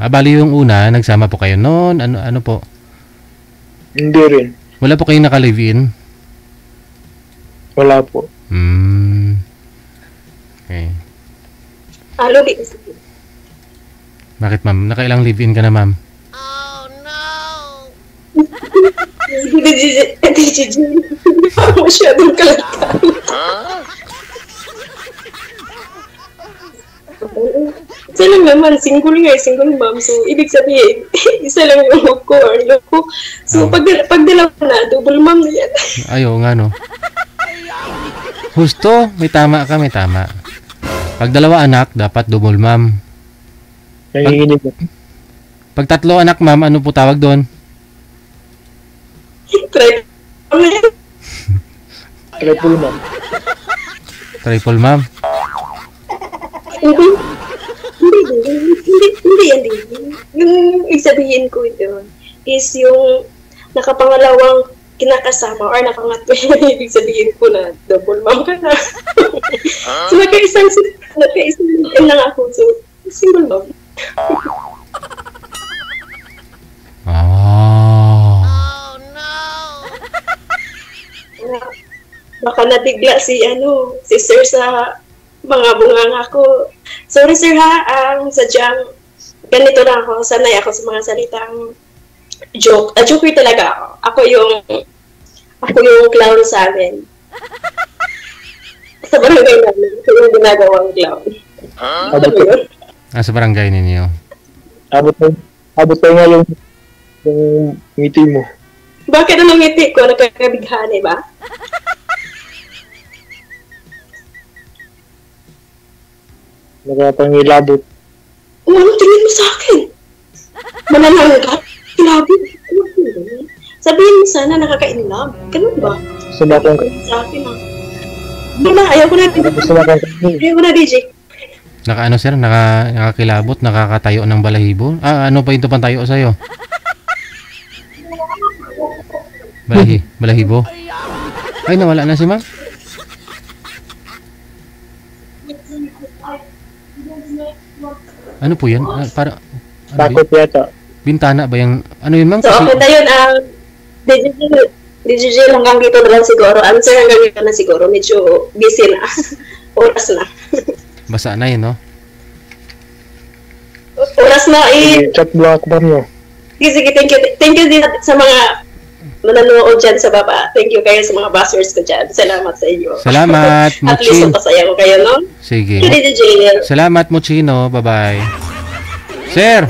Bali yung una, nagsama po kayo noon. Ano po? Hindi rin. Wala po kayong naka-live-in? Wala po. Okay. Lodi. Bakit ma'am? Nakailang live-in ka na ma'am? DJ. Masyadong kalataw. Isa lang naman, single ma'am. So, ibig sabihin, isa lang yung hook ko or look ko. So, pag dalawa na, double ma'am na yan. Ayaw nga no. Husto, may tama. Pag dalawa anak, dapat double ma'am. Pag tatlo anak ma'am, ano po tawag doon? Triple ma'am. Triple ma'am? Hindi yan din. Yung isabihin ko ito is yung nakapangalawang kinakasama or nakangatlo yung ibig sabihin ko na double mom ka na. So nagkaisang lang ako. So single mom. Baka nabigla si sir sa mga bunganga ko. Sorry sir ha, sadyang ganito lang ako. Sanay ako sa mga salitang joke. Joker talaga ako. Ako yung clown sa amin. Sa barangay namin, ako yung ginagawang clown. Ano yun? Sa barangay ninyo. Abot tayo nga yung ngiti mo. Bakit anong ngiti ko? Nagkakabighani ba? Nagpangilabot. Anong tingin mo sa akin? Mananang ka? Ilabot? Sabihin mo sana nakaka-inlove. Ganun ba? Sumakong ka. Sa akin Hindi na, ayaw ko na. Sumakong ka. Ayaw ko na, DJ. Sir, nakakilabot, nakakatayo ng balahibo. Ano pa yung tupantayo sa'yo? Balahibo. Ay, nawala na si ma'am. Ano po yan? Para, Bakit yata? Bintana ba yung... Ano yun, ma'am? So, okay na yun. DJ hanggang dito na lang siguro. Answer hanggang dito na siguro. Medyo busy na. Oras na. Basa na yun, no? Oras na Chat block ba nyo? Sige, thank you. Thank you din sa mga mananood dyan sa baba. Thank you kayo sa mga buzzers ko dyan. Salamat sa inyo. Salamat, At least Muchin. napasaya ko kayo, no? Sige. DJ. Salamat, Muchino. Bye-bye. Sir!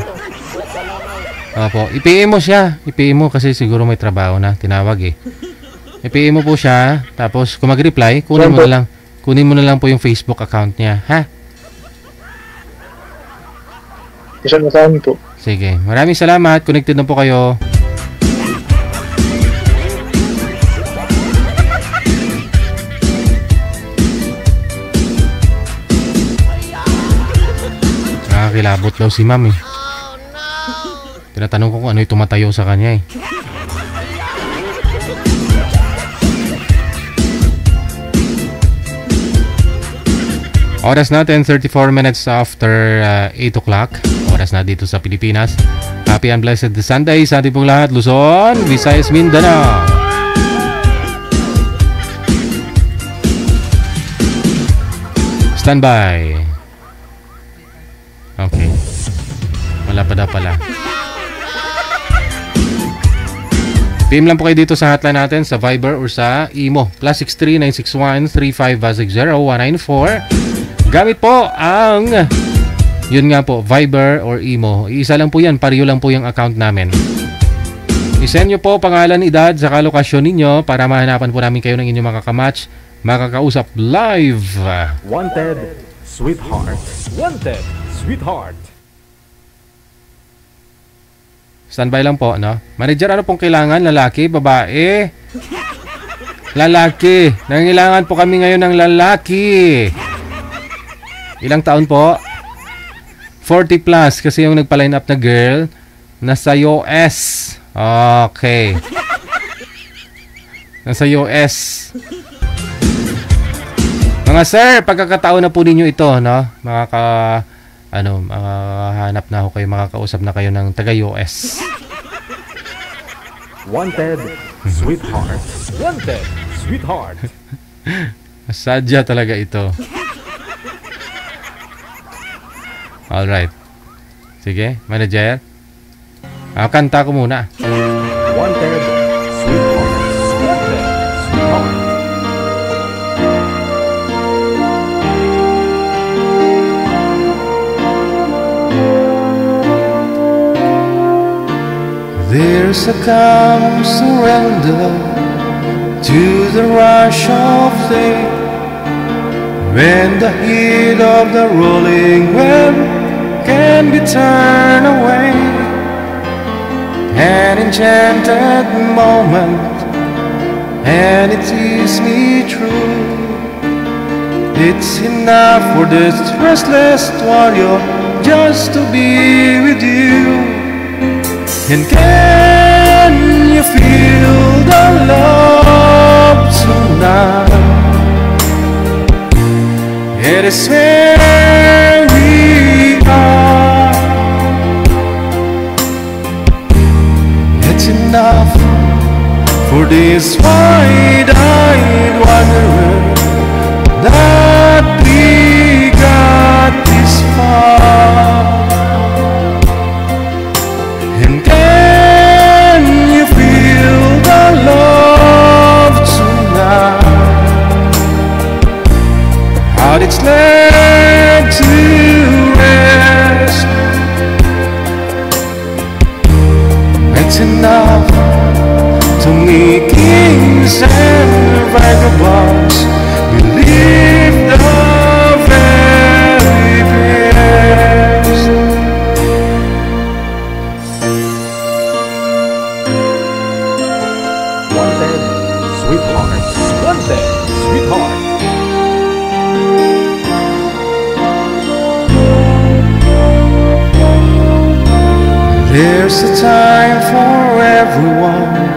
Opo, ipiin mo siya. Ipiin mo kasi siguro may trabaho na. Tinawag eh. Ipiin mo po siya. Tapos kung mag-reply, kunin mo na lang po yung Facebook account niya. Ha? Isang saan po. Sige. Maraming salamat. Connected na po kayo. Nakakilabot daw si ma'am eh. Tinatanong ko kung ano yung tumatayo sa kanya eh. Oras natin 34 minutes after 8 o'clock. Oras na dito sa Pilipinas. Happy and blessed Sunday sa ating pong lahat. Luzon, Visayas, Mindanao. Standby. Okay. Wala pa daw pala. PM lang po kayo dito sa hotline natin sa Viber or sa Imo. +63 961 3560194. Gamit po ang yun nga po, Viber or Imo. Isa lang po yan, pariyo lang po yung account namin. I-send nyo po pangalan, edad, saka lokasyon ninyo para mahanapan po namin kayo ng inyong makakamatch, makakausap live. Wanted, sweetheart. Wanted, sweetheart. Standby lang po, no? Manager, ano pong kailangan? Lalaki, babae? Lalaki. Nangailangan po kami ngayon ng lalaki. Ilang taon po? 40 plus kasi yung nagpa-line up na girl nasa US. Okay. Nasa US. Mga sir, pagkakataon na po ninyo ito, no? Makahanap na ako kayo, makakausap na kayo ng taga-US. Wanted, sweetheart. Wanted, sweetheart. Sadya talaga ito. Alright. Sige, manager. Kanta ko muna. Wanted, sweetheart. Wanted, sweetheart. There's a calm surrender to the rush of day, when the heat of the rolling wave can be turned away. An enchanted moment, and it sees me through. It's enough for this restless warrior just to be with you. And can you feel the love tonight? It is where we are. It's enough for this wide-eyed wanderer that we got this far. And can you feel the love tonight? How it's laid to rest. It's enough to me, kings and vagabonds believe the very best. Wanted, sweetheart. Wanted, sweetheart. There's a time for everyone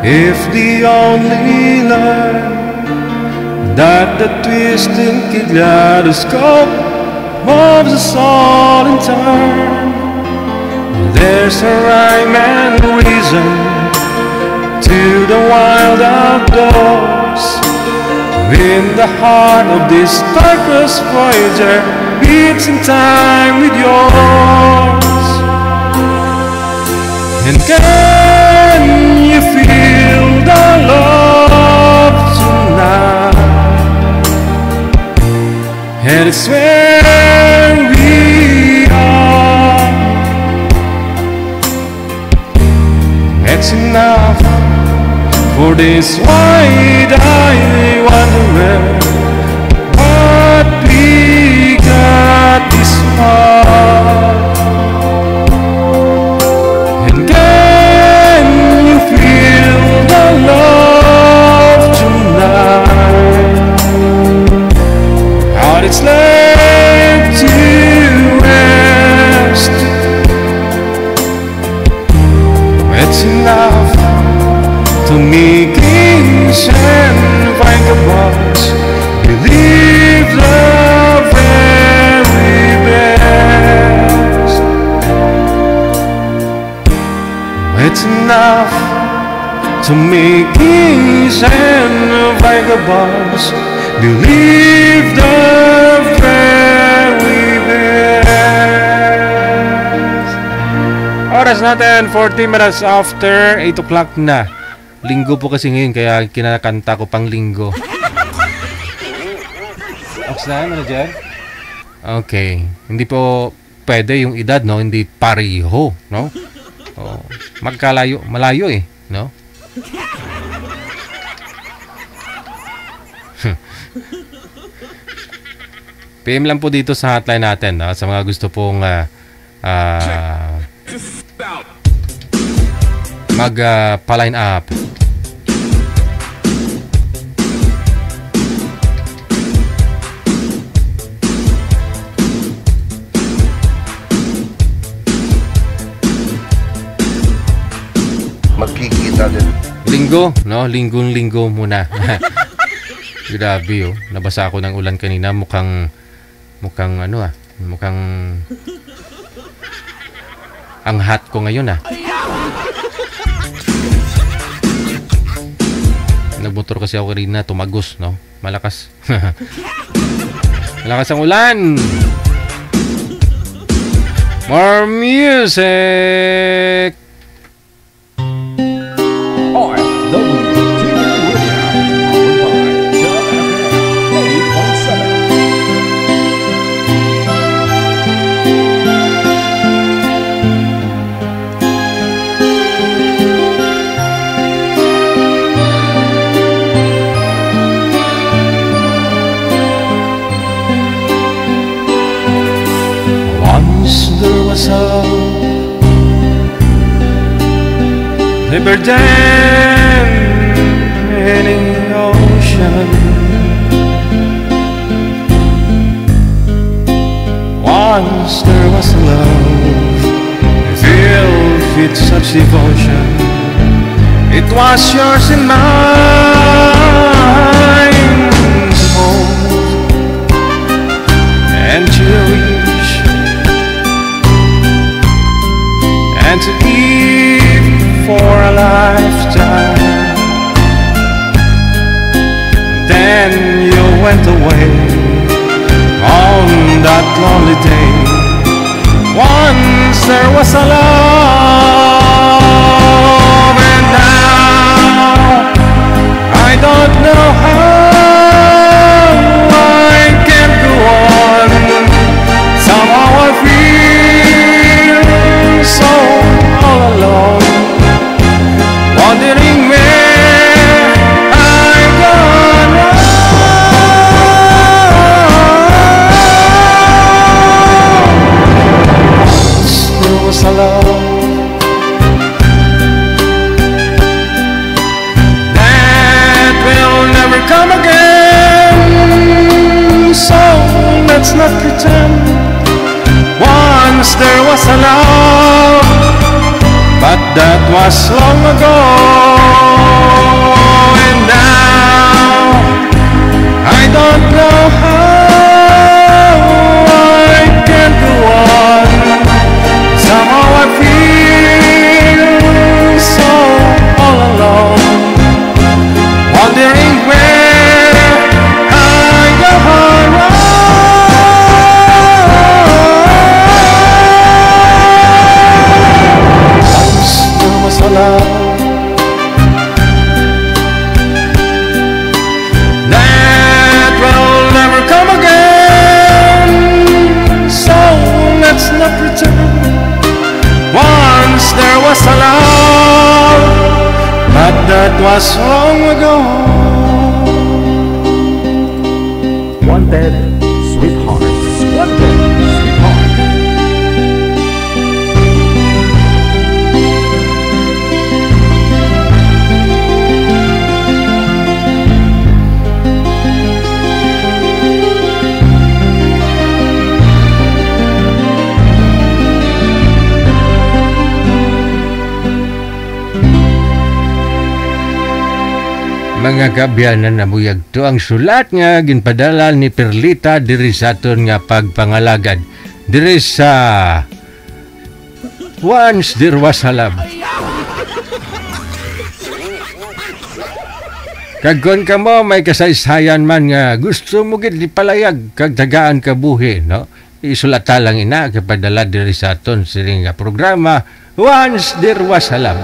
if they only learn that the twisting kaleidoscope moves us all in turn. There's a rhyme and reason to the wild outdoors. In the heart of this Starcross Voyager beats in time with yours. And can you feel the love tonight? And it's where we are. It's enough for this wide-eyed wanderer. But we got this far. And can you feel the love tonight? How it's left to rest. It's enough to make kings and vagabonds believe the very best. It's enough to make kings and vagabonds believe the very best. Oras natin 40 minutes after 8 o'clock na. Linggo po kasi ngayon, kaya kinakanta ko pang linggo. Ox na, ano dyan? Okay. Hindi po pwede yung edad, no? Hindi pareho, no? Oh, magkalayo, malayo eh, no? PM lang po dito sa hotline natin, no? Sa mga gusto pong pa-line up. Magkikita din. Linggo, no? Linggo muna. Grabe, oh. Nabasa ako ng ulan kanina. Mukhang ano mukhang ang hot ko ngayon, Nagmotor kasi ako kanina, tumagos, no? Malakas. Malakas ang ulan. More music. There was a river dam in the ocean. Once there was a love filled with such devotion. It was yours and mine to hold and cherish and to live for a lifetime. Then you went away on that lonely day. Once there was a love, and now I don't know how I can go on. Somehow I feel so all alone, wondering where I'm gonna. Once there was a love that will never come again, so let's not pretend. Once there was a love that was long ago. And now I don't know how I can go on. Somehow I feel so all alone, wondering where I go wrong. Once there was a love that will never come again, so let's not pretend. Once there was a love, but that was long ago. Wanted Sweetheart. Wanted Sweetheart. Mga kabyanan na buyag to ang sulat nga ginpadala ni Perlita diri sa aton nga pagpangalagad diri sa Once There Was a Love. Kagkon ka mo may kasaysayan man nga gusto mo gid ipalayag kag tagaan ka buhi, no? Isulata lang ina kapadala diri sa aton sini nga programa Once There Was a Love.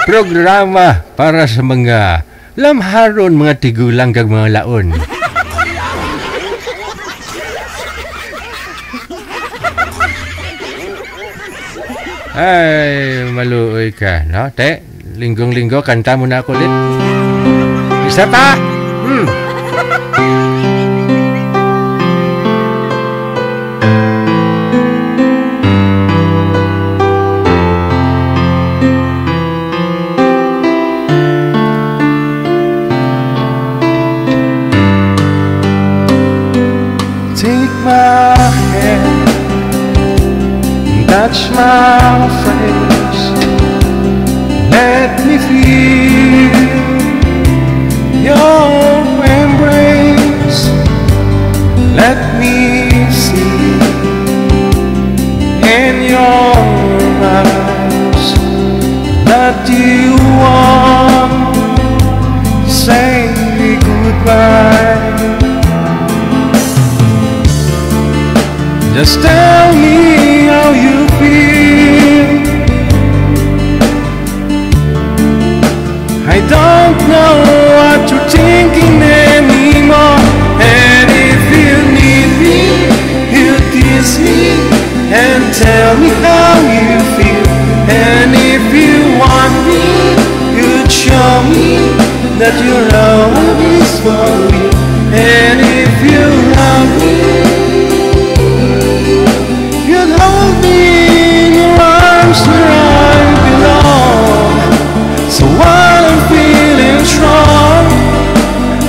Programa para sa mga lamharon, mga tigulang kag mga laon. Ay, maluoy ka, no? Te, linggong-linggo, kanta mo na ako ulit. Isa pa? Take my hand, touch my face, let me feel your embrace, let me see in your eyes that you want to say goodbye. Just tell me how you feel. I don't know what you're thinking anymore. And if you need me, you kiss me and tell me how you feel. And if you want me, you'd show me that your love is for real. And if you love me, you'd hold me in your arms where I belong. So while I'm feeling strong,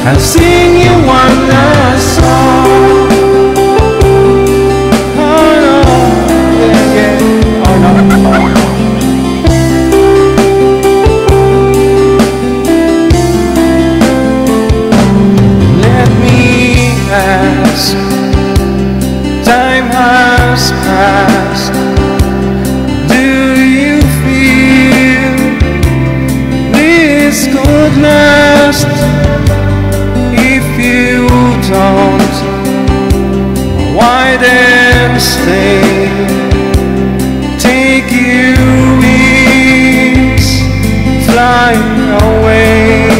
I'll sing you one last song. Oh no, yeah, yeah. Oh no, oh no. Let me ask, time has passed. Do you feel this could last? If you don't, why then stay? Take your wings, fly away.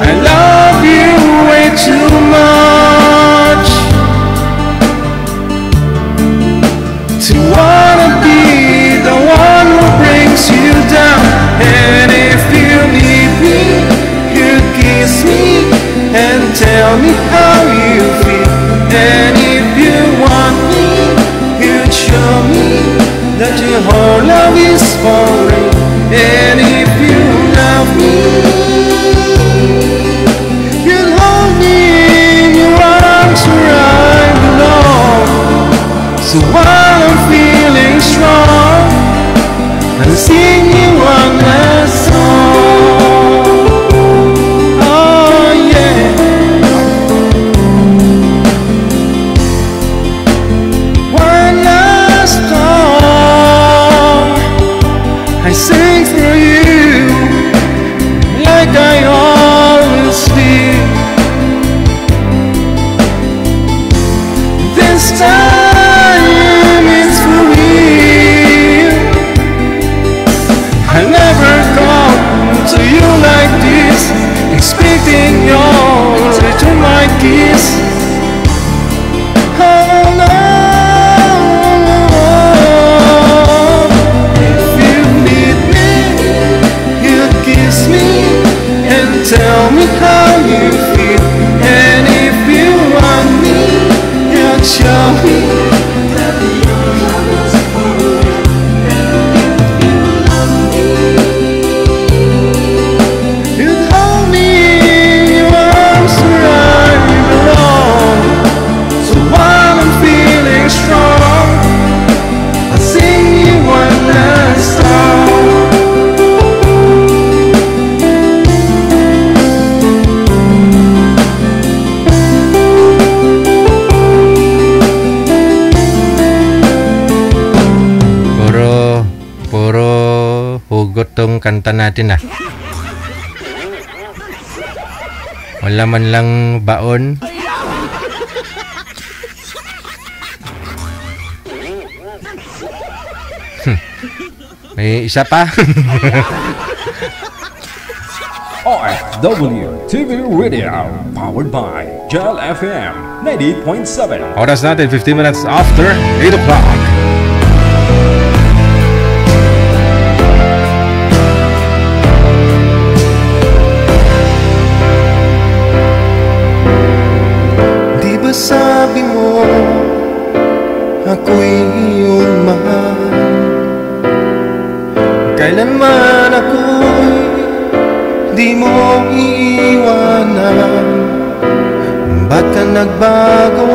I love you way too much to wanna be the one who brings you down. And if you need me, you'd kiss me and tell me how you feel. And if you want me, you'd show me that your whole love is for real. And if you love me, you'd hold me in your arms where I belong. So while I'm feeling I'll sing you one last song. Oh yeah. One last song I sing for you like I always did. This time it's for real. I never come to you like this, expecting your return my kiss. Oh no. If you need me, you'd kiss me and tell me how you feel. And if you want me, you'd show me that your love is for real. And if you love me, you'd hold me in your arms where I belong. So while I'm feeling strong, I'll sing you one last song. Puro hugot tong kanta natin ah. Wala man lang baon. May isa pa. OFW TV Radio, powered by Gel FM 98.7. Oras natin 15 minutes after 8 o'clock. Di ba sabi mo ako'y iyong mahal? Kailanman ako'y di mo iiwanan. Ba't ka nagbago?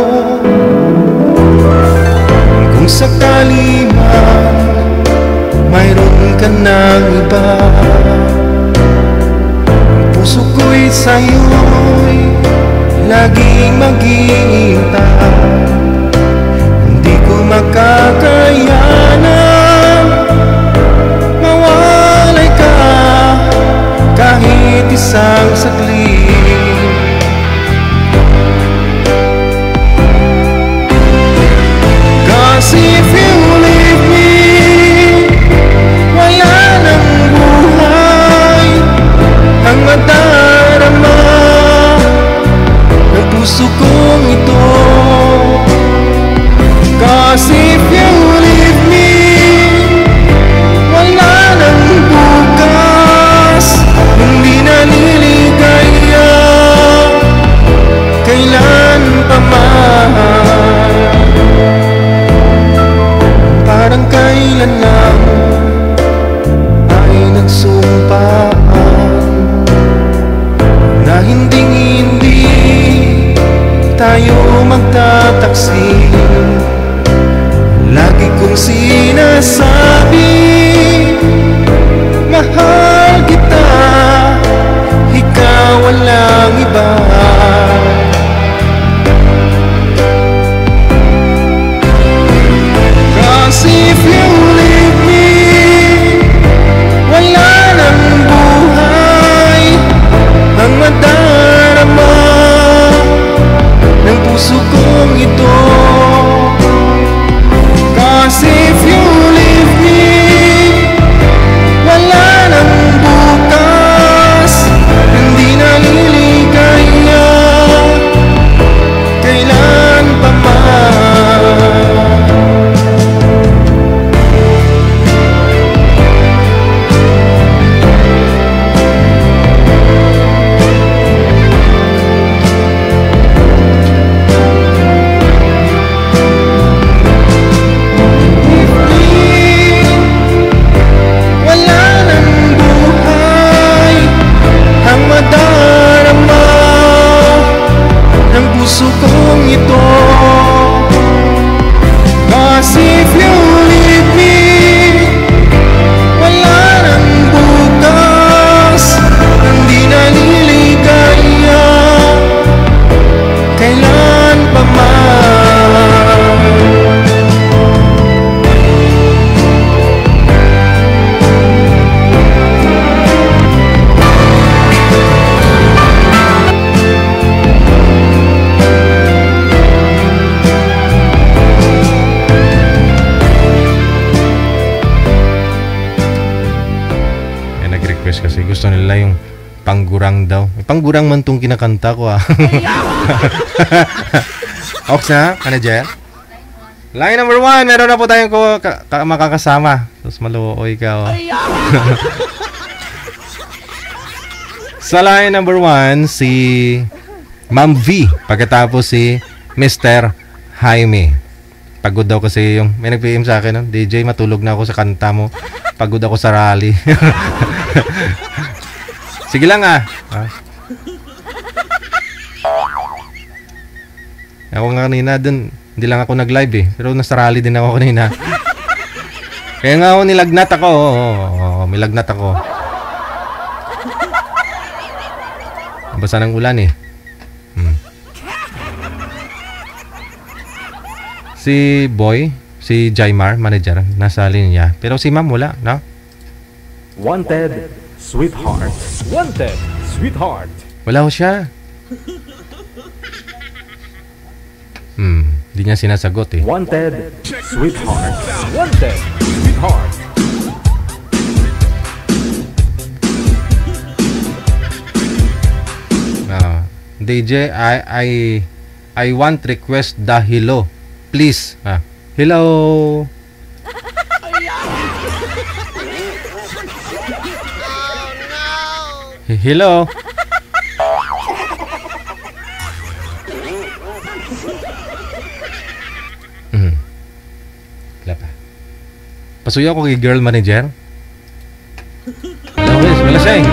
Kung sakali man mayroon ka ng iba, puso ko'y sa'yo'y laging maghihintay. Hindi ko makakayanan mawalay ka kahit isang saglit. Cause if you leave me, wala nang buhay ang madarama ng puso kong ito. Cause if you leave me, wala nang bukas, hindi naliligaya kailan pa man. Parang kailan lang ay nagsumpaan na hinding-hindi tayo magtataksil. Lagi kong sinasabi, mahal kita, ikaw walang iba. Cause if you leave me, wala nang buhay ang madarama ng puso kong ito. Cause if you leave me, wala nang pala yung panggurang daw. Panggurang man tong kinakanta ko ah. Ox na, manager. Line number 1, meron na po tayong makakasama. Tapos maluoy ka oh. Sa line number 1, si Ma'am V. Pagkatapos si Mr. Jaime. Pagod daw kasi yung, may nag-PM sa akin, no? DJ, matulog na ako sa kanta mo. Pagod ako sa rally. Sige lang ah. Ako nga kanina dun, hindi lang ako nag-live eh. Pero nasa rally din ako kanina. Kaya nga ako nilagnat ako. May lagnat ako. Basa ng ulan eh. Si Boy, si Jaimar, manager, nasa linya. Pero si Ma'am wala, no? Wanted, sweetheart. Wanted, sweetheart. Wala ho siya. Hindi niya sinasagot eh. Wanted, sweetheart. Wanted, sweetheart. DJ, I want request dahilo. Please. Hello. Hello. Pasuyo ako kay girl manager. Wala siya eh.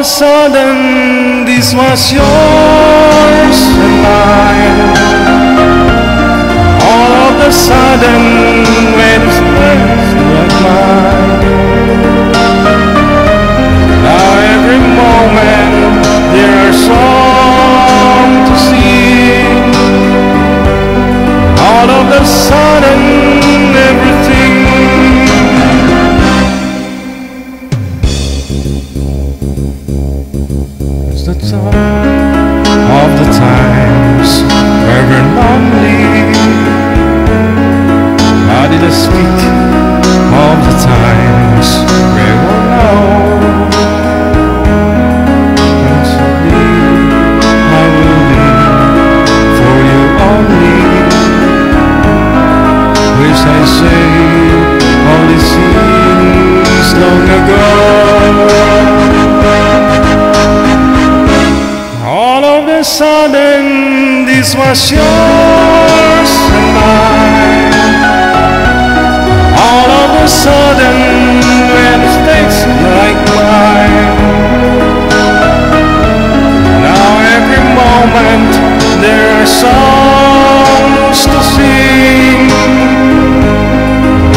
Sudden, this was yours and mine. All of the sudden, when it's first like mine. Now every moment there are songs to sing. All of the sudden, everything. The time of the times where we're lonely. How did I speak of the times where we're alone? I will live for you only. Wish I say all these things long ago. Sudden, this was yours and mine. All of a sudden, when it takes like mine. Now every moment there are songs to sing.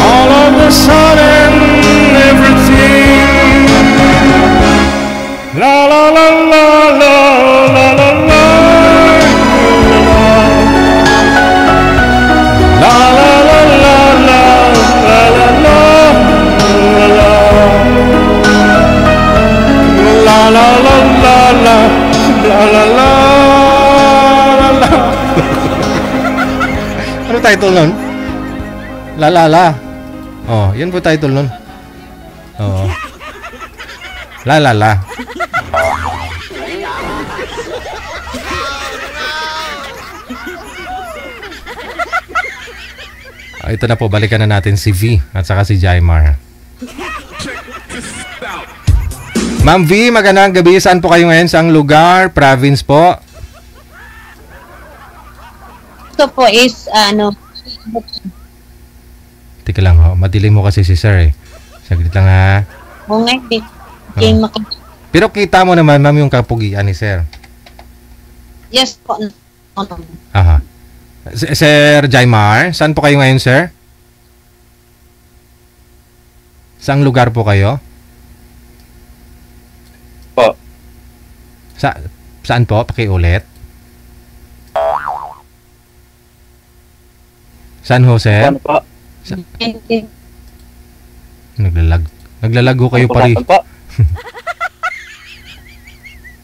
All of a sudden, everything. La la la la la la la. Ano title nun? La la la. Oh, yun po title nun. Oh. La la la. Ito na po, balikan na natin si V at saka si Jaimar. Ma'am V, magandang gabi. Saan po kayo ngayon? Saang lugar? Province po? Ito po is, Teka lang ho, madilim mo kasi si sir eh. Saglit lang ha. Oo nga, hindi. Hindi Pero kita mo naman, ma'am, yung kapugian ni sir. Yes po. Aha. Sir Jaimar, saan po kayo ngayon, sir? Saang lugar po kayo? Po. Saan po? Pakiulit. San Jose? Saan po? Naglalago kayo pari.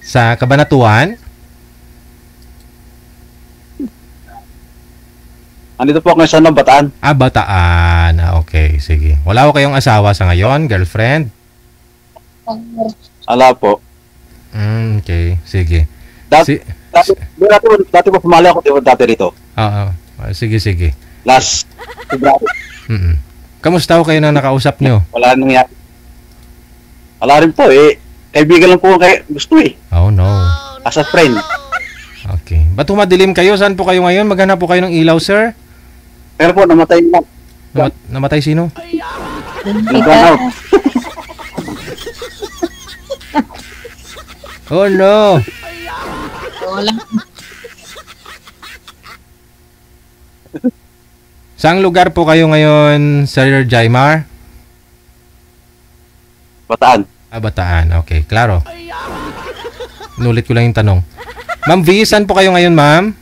Sa Cabanatuan? Andito po ako ngayon sa Bataan. Bataan. Okay, sige. Wala ko kayong asawa sa ngayon, girlfriend? Ala po. Okay, sige. Dati po pumali ako dati rito. Oo. Sige. Last February. Kamusta ho kayo na nakausap nyo? Wala nangyari. Wala rin po eh. Kaibigan lang po kayo gusto eh. Oh no. As a friend. Okay. Ba't madilim kayo? Saan po kayo ngayon? Maghanap po kayo ng ilaw, sir? Pero po, namatay na. Namatay sino? Nag-burn out. Oh no. Wala. Saang lugar po kayo ngayon, Sir Jaimar? Bataan. Bataan. Okay, klaro. Inulit ko lang yung tanong. Ma'am V, saan po kayo ngayon, ma'am?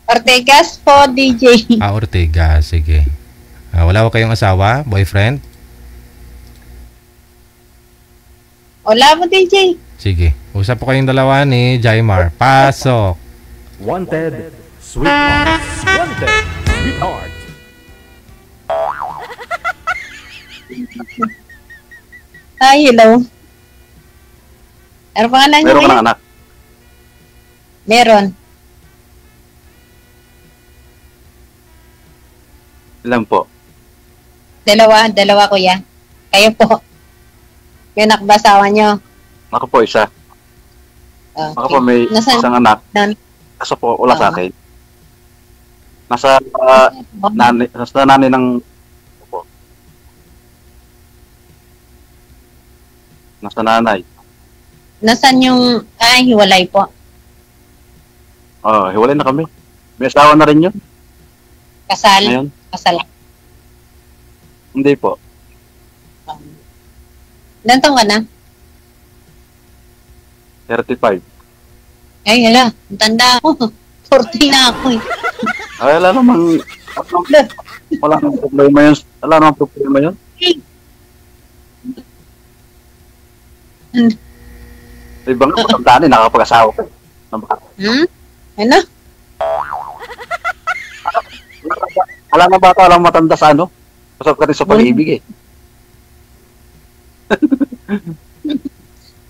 Ortegas po, DJ. Ortegas. Sige. Wala ko kayong asawa? Boyfriend? Wala po, DJ. Sige. Usap po kayong dalawa ni Jaimar. Pasok. Wanted, sweetheart. Wanted, sweetheart. Hi, hello. Ano pangalan niyo? Meron ka ng anak? Meron. Ilan po? Dalawa kuya. Kayo po. May anak ba asawa niyo? Ako po, isa. Okay. Ako po, may isang anak. Kaso po, wala sa akin. Nasa nanay ng... Nasa nanay. Nasaan yung... hiwalay po. Hiwalay na kami. May asawa na rin yun. Kasal? Ngayon? Kasal. Hindi po. Ilan taon ka na? 35. Ay, hala. Ang tanda ako. 40 na ako eh. Ay, wala namang problema yun. Wala namang problema yun. Iba nga matandaan eh, nakapag-asawa ka. Ano? Wala na bata, walang matanda sa ano? Pasap ka rin sa pag-ibig eh.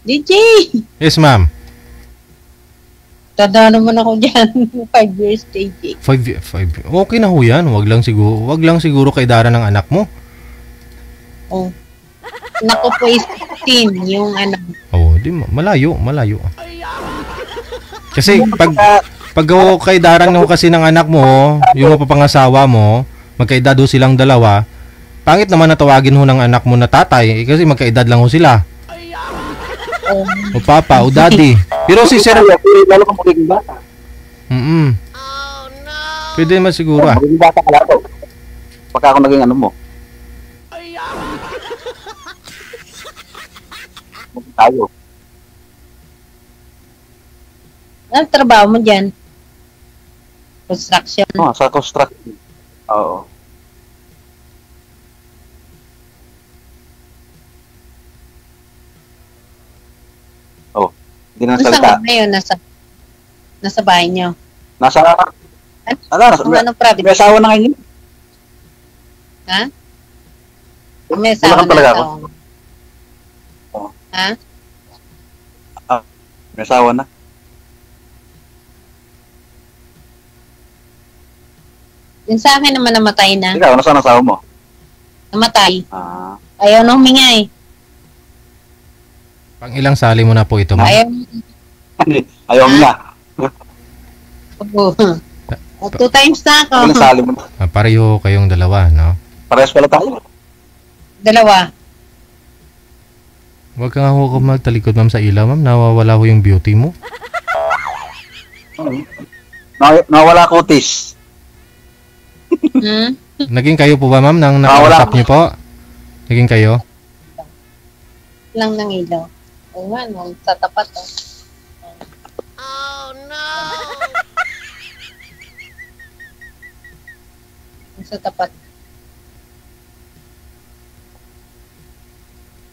DJ! Yes, ma'am. Tanda naman ako dyan. 5 years, DJ. 5. Okay na ho yan. Wag lang siguro kaidara ng anak mo. Oh. Naku po is 15 yung ano. Di malayo. Kasi pag kaidaran ho kasi ng anak mo, yung mapapangasawa mo, magkaedad ho silang dalawa, pangit naman na tawagin ho ng anak mo na tatay, kasi magkaedad lang ho sila. O papa, o daddy. Pero si sir... Lalo kang magiging bata. Pwede naman siguro Magiging bata ka lato. Pagka ako naging ano mo. Tayo. Anong trabaho mo dyan? Construction? Sa construction. Oo. Hindi na salita. Saan ngayon? Nasa bahay niyo? Anong province? May asawa na ngayon. Ha? May asawa na ako. Ha? May asawa na. Yung sa akin naman namatay na. Ikaw, nasaan ang asawa mo? Namatay. Ayaw na huminga eh. Pang ilang sali mo na po ito, ma'am? Ayaw nga. 2 times na ako. Nasali mo. Pareho kayong dalawa, no? Parehas pala tayo. Dalawa. Huwag ka nga ho magtalikod, ma'am, sa ilaw, ma'am. Nawawala ho yung beauty mo. Nawala kutis. Naging kayo po ba, ma'am, nang nakausap niyo po? Naging kayo? Lang ng ilaw. Oo nga, nung sa tapat. Sa tapat.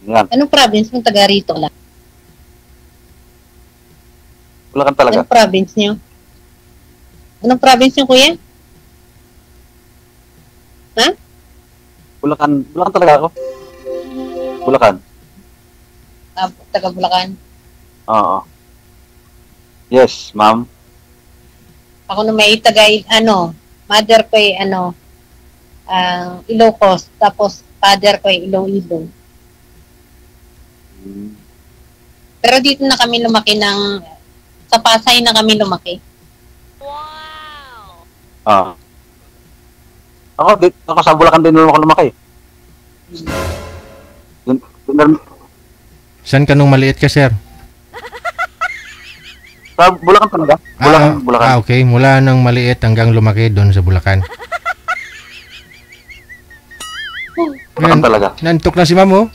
Yan. Anong province mo? Taga rito lang. Bulacan talaga. Anong province niyo? Anong province niyo, kuya? Ha? Bulacan talaga ako. Bulacan. Taga Bulacan. Oo. Yes, ma'am. Ako na may taga, mother ko ay, Ilocos, tapos father ko ay Iloilo. Pero dito na kami lumaki sa Pasay na kami lumaki. Ako sa Bulacan din ako lumaki. Saan ka nung maliit ka, sir? Sa Bulacan talaga. Bulacan. Okay. Mula nang maliit hanggang lumaki doon sa Bulacan. Bulacan talaga. Nantok na si ma'am, oh.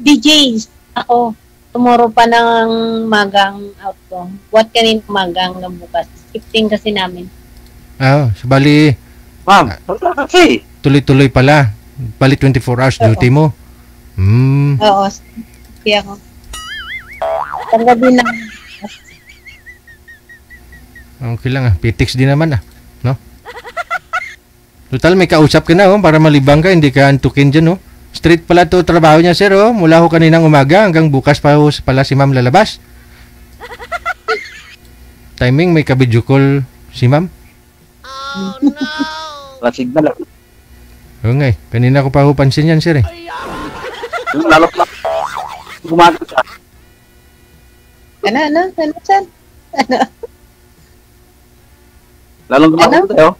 DJ, ako, tomorrow pa ng magang out ko. What kanin magang na bukas? Shifting kasi namin. Sabali. Ma'am, kasi. Tuloy-tuloy pala. Bali 24 hours duty mo. Oo, siya ako. Paggabi na. Okay lang Pitix din naman no? Total may kausap ka na para malibang ka, hindi ka antukin dyan Straight pala to trabaho niya, sir mula ho kaninang umaga hanggang bukas pa ho pala si ma'am lalabas. Timing may ka-video call si ma'am. Oh no. Wala signal. Okay, kanina ko pa ho pansin yan, sir Lalo pa. Gumagal siya. Ano, sir? Lalong gumagal tayo.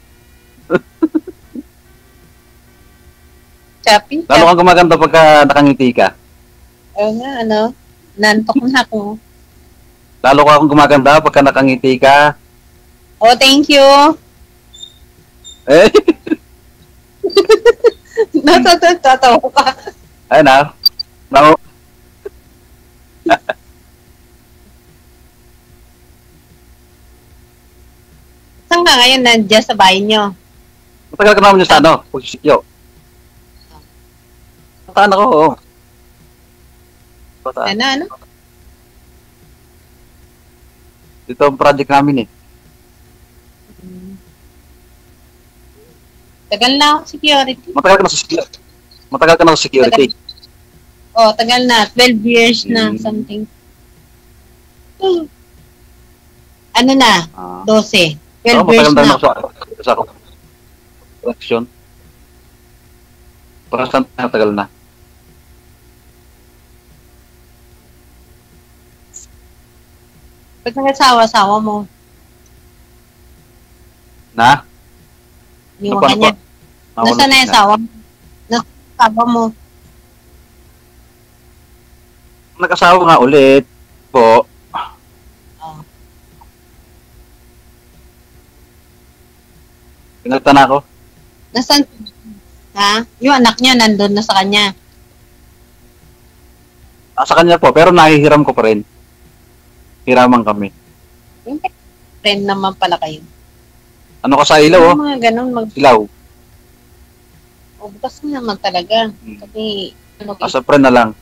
Choppy? Lalo kang gumaganda pagka nakangiti ka. Oo nga, nantok na ako. Lalo ka akong gumaganda pagka nakangiti ka. Oh, thank you. Eh? Natatawa ka. Ayun Saan ka ngayon nandiyan sa bahay nyo? Matagal ka naman niyo sa pagsisikyo. Pataan ako, Pataan. Ano? Dito ang project namin Tagal na ako security. Matagal ka na sa security. Tagal na. 12 years na, something. Ano na? 12. 12 years na. Sa election. Para saan tagal na? Ba't nag-asawa mo? Na? Yung kanya. Nasaan na yung asawa mo? Nasaan yung asawa mo? Nag-asawa nga ulit po. Pinagta na ako. Nasaan? Ha? Yung anak niya nandun na sa kanya. Sa kanya po, pero nahihiram ko pa rin. Hiraman kami. Friend naman pala kayo. Ano ka sa ilaw, Mga ganun. Ilaw. Bukas na naman talaga. Kasi, sa friend na lang.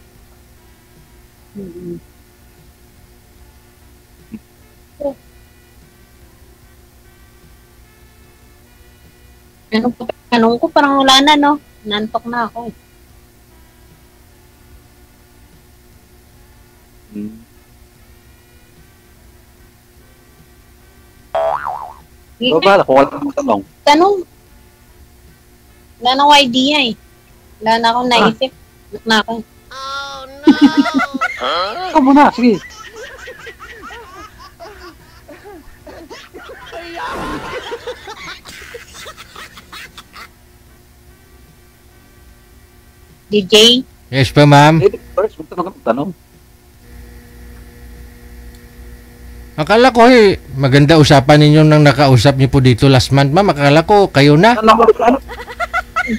Anong ko, parang wala na, no? Nantok na ako. So, ba? Kung wala kang tanong. Wala na akong idea Wala na akong naisip. Wala na ako. Oh no. Ikaw muna, sige. DJ? Yes pa, ma'am. First, tanong. Akala ko maganda usapan ninyo nang nakausap niyo po dito last month, ma'am. Akala ko kayo na.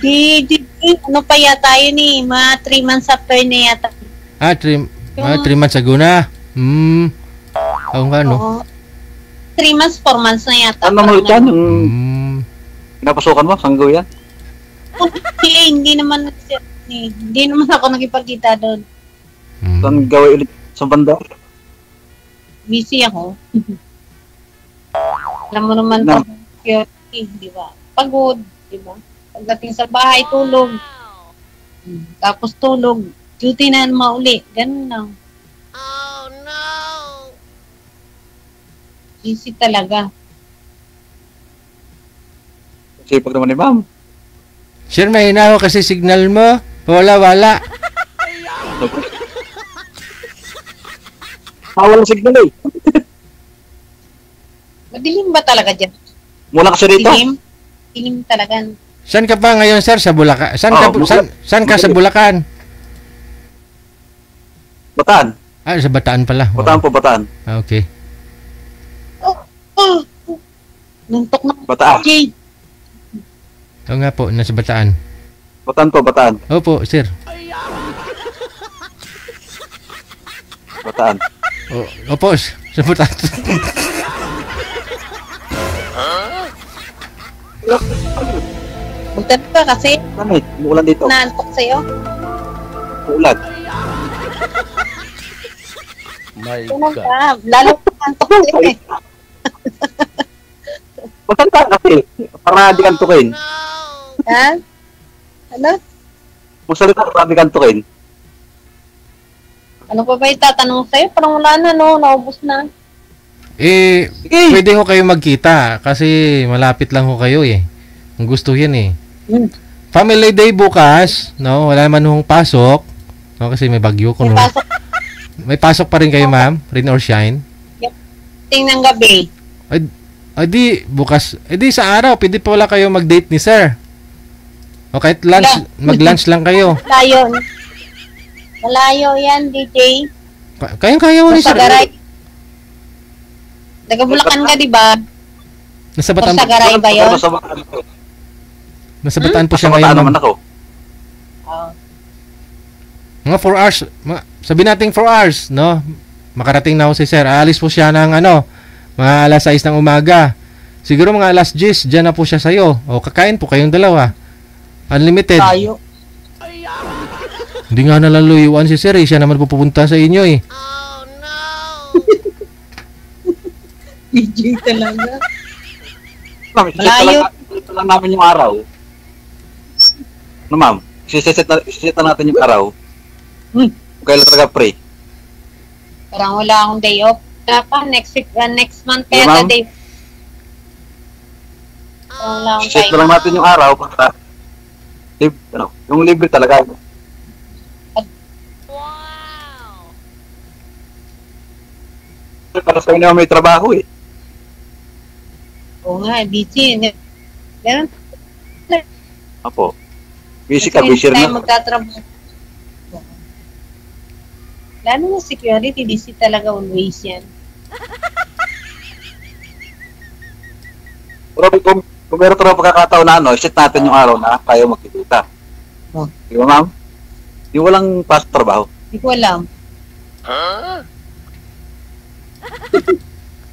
DJ, ano pa yata yun eh? Mga 3 months after na yata. 3 months ago na. Oo nga, no? 3 months, 4 months na yata. Ano mo ito? Napasukan mo? Sanggo yan? Hindi naman hindi naman ako nakipagkita doon. Saan gawin ulit? Sa banda? Busy ako. Alam mo naman No. security, di ba? Pagod, di ba? Pagdating sa bahay, tulog. Tapos tulog. Duty na mauli. Ganun lang. Oh no! Busy talaga. Sipag naman ni ma'am. Sir, mahina ako kasi signal mo. Wala. Walang signal eh. Madilim ba talaga dyan? Mula kasi rito. Dilim talaga. Saan ka pa ngayon, sir? Sa Bulacan? Saan ka sa Bulacan? Bataan. Sa Bataan pala. Bataan po, Bataan. Okay. Nuntok na. Bataan. Oo nga po, nasa Bataan. Bataan po, Bataan. Opo, sir. Bataan. Opo, sa Bataan. Magtanong ka kasi. Ano umuulan dito. Naantok sa'yo. Umuulan. My Tunong ka. Lalo ka naantok sa'yo eh. Magkanta kasi. Para di kantukin. Ha? Ano? Magsalita para di kantukin. Ano pa ba itatanong sa'yo? Parang wala na, no? Naubos na. Pwede ko kayo magkita kasi malapit lang ko kayo eh. Kung gusto yan eh. Family Day bukas, no? Wala naman hong pasok. No, kasi may bagyo ko, no? May pasok pa rin kayo, ma'am? Rain or shine? Tingnan gabi. Di, bukas. Di, sa araw, pwede pa wala kayo mag-date ni sir. O kahit lunch, mag-lunch lang kayo. Malayo yan, DJ. Kaya mo ni sir. Taga-Bulacan ka, di ba? Nasa Bataan. Sagaray ba yun? Nasa Bataan po siya ngayon, ma'am. Mga 4 hours, sabi natin 4 hours, no? Makarating na ako si sir. Aalis po siya ng mga alas 6 ng umaga. Siguro mga alas 10, dyan na po siya sa'yo. O kakain po kayong dalawa. Unlimited. Tayo. Hindi nga nalaluyuan si sir eh. Siya naman po pupunta sa inyo eh. DJ talaga. Malayo. Ito lang namin yung araw. Ano ma'am? Siset na natin yung araw. Kailan talaga pre? Parang wala akong day off. Next week, next month kaya ma'am? day. Wala akong Siset time. na lang natin yung araw. Yung libre talaga. Para sa inyo may trabaho eh. Oo nga, busy. Ganun. Apo. Busy ka, busy rin na. Magtatrabaho. Lalo na security, busy talaga always yan. Pero kung meron talaga pagkakataon na set natin yung araw na tayo magkikita. Di ba ma'am? Di walang pasok trabaho. Hindi ko alam.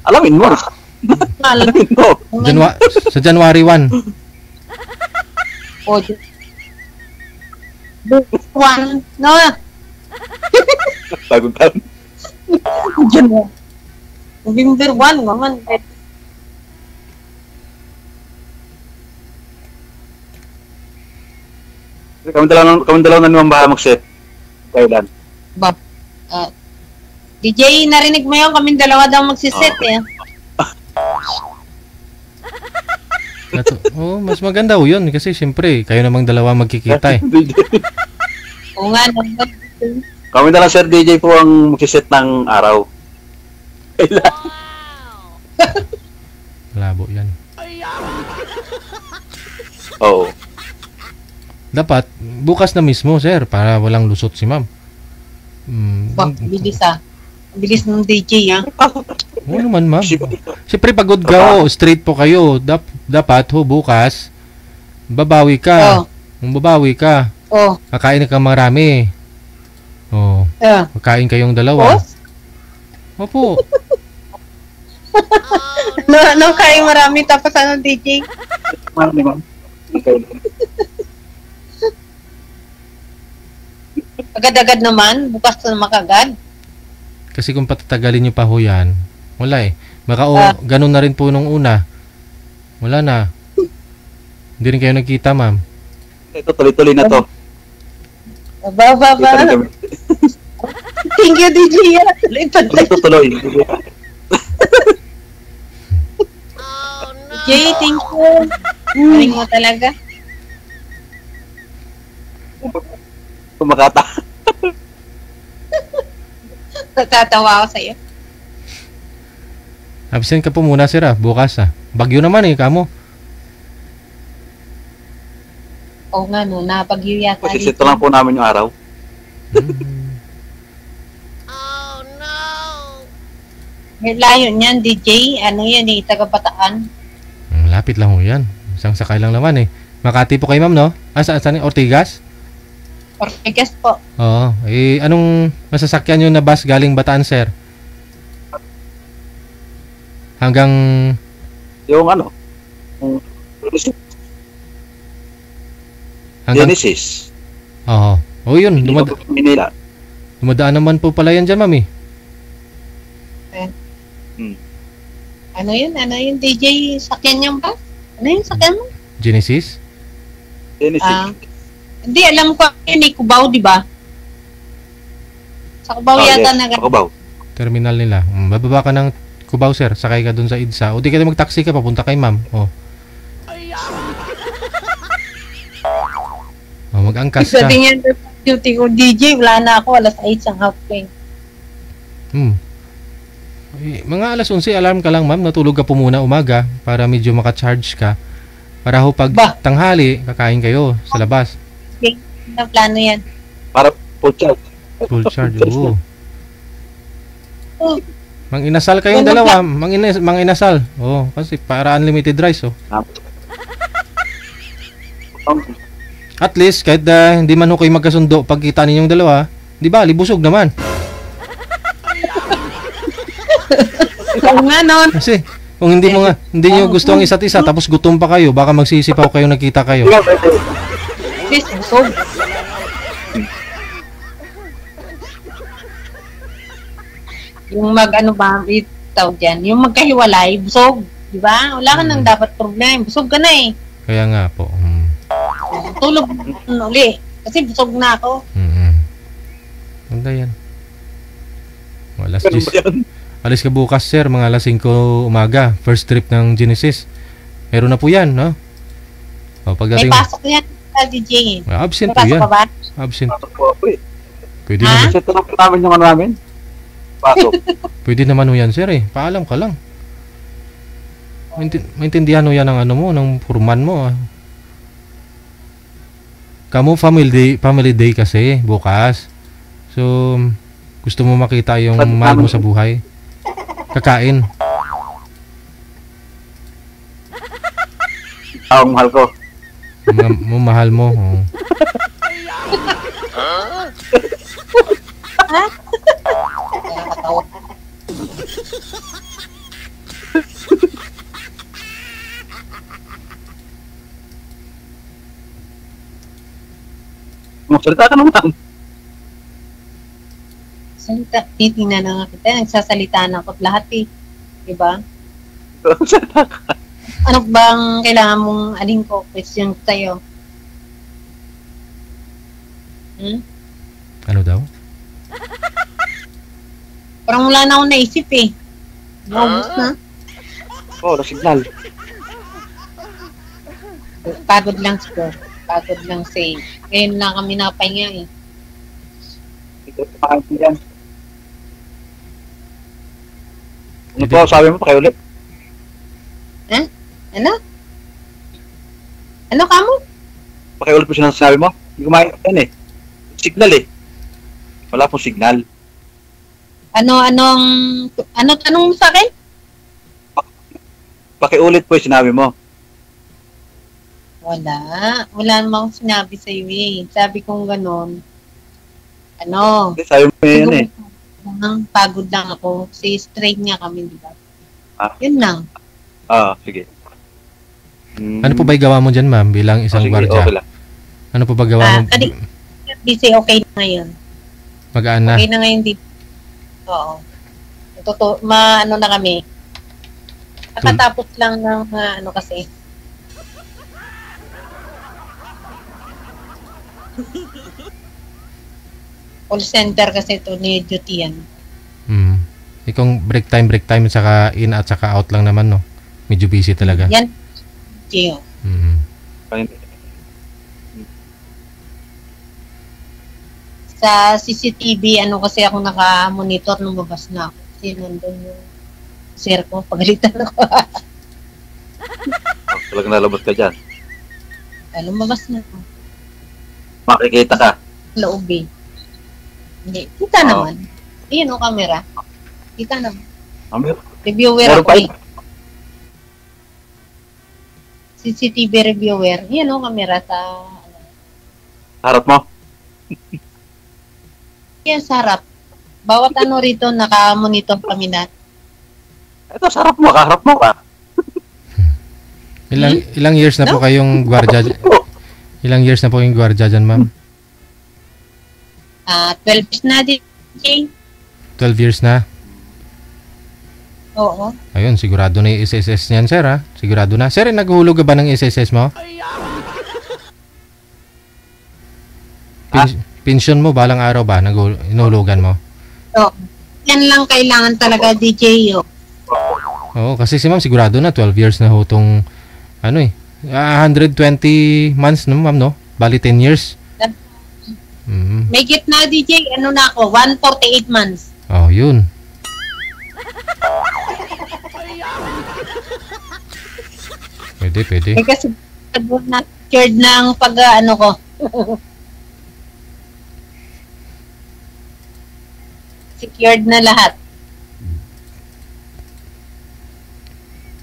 Alamin mo. Alamin mo. Sa January 1. O, one. No. Bagong taon. November 1 naman. Kami dalawa na naman bahala mag-set. Kailan? DJ, narinig mo yun? Kaming dalawa daw magsiset eh. Mas maganda ho yun kasi siyempre kayo namang dalawa magkikita eh. Oo nga. Kami na lang Sir DJ po ang magsiset ng araw. Kailan? Labo yan. Oo. dapat bukas na mismo, sir, para walang lusot si ma'am. Bilis bilis ng DJ, ha? Oo naman, ma'am. Siyempre, pagod ka, straight po kayo. Dapat, bukas, babawi ka. Kung babawi ka, kakain ka marami. Kakain kayong dalawa. Opo. No, kain marami tapos DJ? Agad-agad naman, bukas na makagad. Kasi kung patatagalin nyo pa ho yan, wala eh. Baka ganun na rin po nung una. Wala na. Hindi rin kayo nagkita, ma'am. Ito, tuloy-tuloy na to. Ba. Thank you, DJ. Ito, tuloy. DJ, thank you. Galing mo talaga. Pumakata. Natatawa ako sa'yo. Absent ka po muna, sir, bukas Bagyo naman kamo. Oo nga, no, napagyo yata. Kasi ito lang po namin yung araw. Oh no! May layo niyan, DJ. Ano yan, taga-Bataan. Lapit lang ho yan. Isang sakay lang naman Makati po kayo, ma'am, no? Saan? Ortigas? Ortigas po. Oo. Anong masasakyan nyo na bus galing Bataan, sir? Hanggang... Yung Genesis. Oo. Yun. Manila. Dumadaan naman po pala yan dyan, ma'am Ano yun, DJ? Sakyan niyo ba? Ano yun, sakyan mo? Genesis? Hindi, alam ko yun Cubao, di ba? Sa Cubao yata na Cubao. Terminal nila. Bababa ka ng Cubao, sir. Sakay ka dun sa EDSA. O di ka mag-taxi ka, papunta kay ma'am. Mag-angkas ka. Sabi niya, duty ko, DJ, wala na ako, alas 8 ang halfway. Mga alas 11, alarm ka lang, ma'am. Natulog ka po muna umaga para medyo maka-charge ka. Para pag tanghali, kakain kayo sa labas. Okay. Ang plano yan. Para full charge. Full charge, oo. Mang-inasal kayong dalawa. Mang-inasal. Kasi para unlimited rice, At least, kahit hindi man kayo magkasundo pagkita ninyong dalawa, di ba, libusog naman. Oo nga, nun. Kasi, kung hindi nyo gusto ang isa't isa, tapos gutom pa kayo, baka magsisipaw kayo, nagkita kayo. Yes, busog. Yung tawag dyan, yung magkahiwalay, busog. Di ba? Wala ka nang dapat problema. Busog ka na Kaya nga po. Tulog uli. Kasi busog na ako. Ganda yan. Alis ka bukas, sir, mga alas 5 umaga. First trip ng Genesis. Meron na po yan, no? Pagdating... May pasok yan sa DJ. Absent po yan. Absent. Pwede naman. Absent na po namin yung namin. Pasok. Pwede naman yan, sir, Paalam ka lang. Maintindihan yan ang ng foreman mo, Kamu family day kasi bukas. So, gusto mo makita yung mahal mo sa buhay. Kakain. Ang mahal ko. Mahal mo. Magsalita ka naman. Titingnan na nga kita. Nagsasalita na ako lahat Diba? Ano bang kailangan mong aling ko? Question sa'yo. Ano daw? Parang wala na akong naisip Naubos na. Signal. Pagod lang siguro. Pagod lang ngayon lang kami nakapahinga Ito yan. Ano po sabi mo pa kayo ulit? Ano? Ano ka mo? Pakiulit po siya ng sinabi mo. Hindi ko yan eh. Signal eh. Wala pong signal. Ano tanong mo sa akin? Pakiulit po yung sinabi mo. Wala. Wala namang sinabi sa iyo eh. Sabi kong ganon. Sabi mo yan eh. Pagod lang ako. Kasi straight nga kami, di ba? Yun lang. Sige. Ano po ba gawa mo dyan, ma'am, bilang isang gwardiya? Okay lang. Ano po ba gawa mo? Kasi okay na ngayon. Magaan na? Okay na ngayon dito. Oo. Ano na kami. Nakatapos lang ng kasi. Call center kasi ito ni duty yan. Ikong break time at saka in at saka out lang naman, no? Medyo busy talaga. Yan. Gio. Sa CCTV, kasi ako naka-monitor nung mabas na ako. Kasi nandun yung sir ko, pagalitan ako. Talagang nalabas ka dyan. Lumabas na ako. Makikita ka. Loob eh. Hindi. Kita naman. Ayan o, camera. Kita naman. Reviewer ako eh. CCTV reviewer. Ayan o, camera sa... Harap mo? Yan, sa harap. Bawat rito, naka-monitor kami na. Ito, sa harap mo. Kaharap mo ka. Ilang years na po kayong gwardiya? Ilang years na po kayong gwardiya dyan, ma'am? 12 years na, DJ. 12 years na? Oo. Ayun, sigurado na yung SSS niyan, sir, ha? Sigurado na. Sir, naghulog ka ba ng SSS mo? Pension mo, balang araw ba? Inulugan mo? Oo. Yan lang kailangan talaga, DJ, yo. Oo, kasi si ma'am, sigurado na 12 years na ho itong 120 months no, ma'am, no? Bali 10 years. May gitna, DJ. Na ako? 148 months. Oh, yun. Pwede. Kasi na-cured ng ko. Secured na lahat.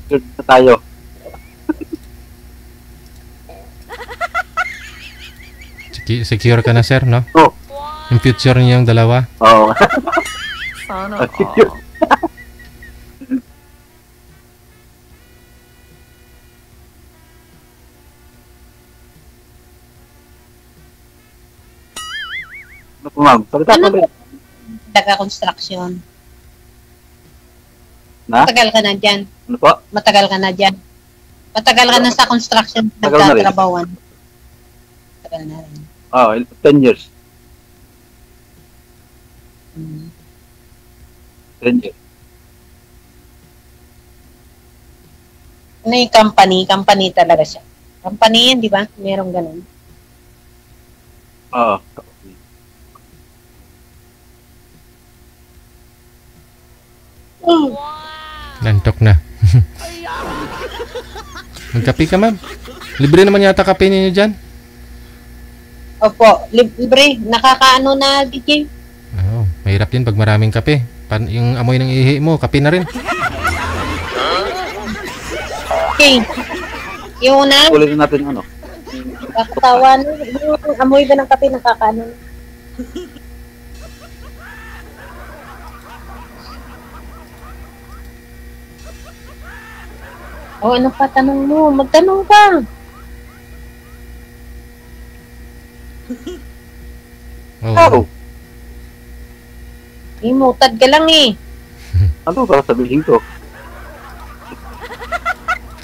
Secured na tayo. Secure ka na, sir, no? Oo. Yung future niyo yung dalawa? Oo. Sana. Ano po, ma'am? Salita ko ulit. Taga-construction. Na? Matagal ka na dyan. Ano po? Matagal ka na dyan. Matagal ka na sa construction. Matagal na rin. Nagtatrabawan. Matagal na rin. 10 years. 10 years. Ano yung company? Company talaga siya. Company yan, di ba? Merong ganun. Oo. Lantok na. Magkape ka, ma'am. Libre naman yata kape ninyo dyan. Opo, libre. Nakakaano na, DJ. Oo, mahirap din pag maraming kape. Yung amoy ng ihi mo, kape na rin. Okay. Yung una, Ulitin natin ano. kakatawan. Yung amoy ba ng kape nakakaano? Ano pa tanong mo? Magtanong ka. Oo. Imutad ka lang eh. Ano ba sabihin ko?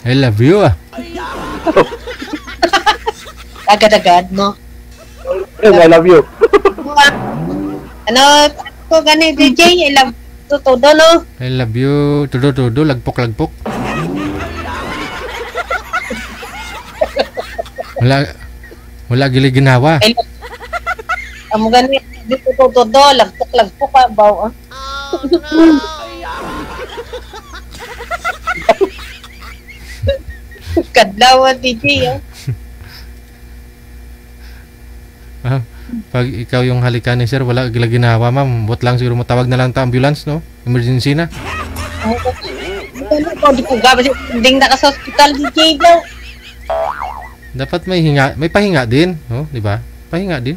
I love you, ah. Agad-agad, no? I love you. Ano ko gani, DJ? I love you todo, no? I love you. Tudo, lagpok. Wala gili-ginawa. Amo gani, dito todo, lagpok ka, baw, ah. Kadlaw, DJ, ah. Pag ikaw yung halikan ni sir, wala gila ginawa, ma'am. Buat lang siguro matawag na lang ta ambulance, no? Emergency na. Di po gabas ding naka sa hospital DJ daw. Dapat may pahinga din, no? Di ba? Pahinga din.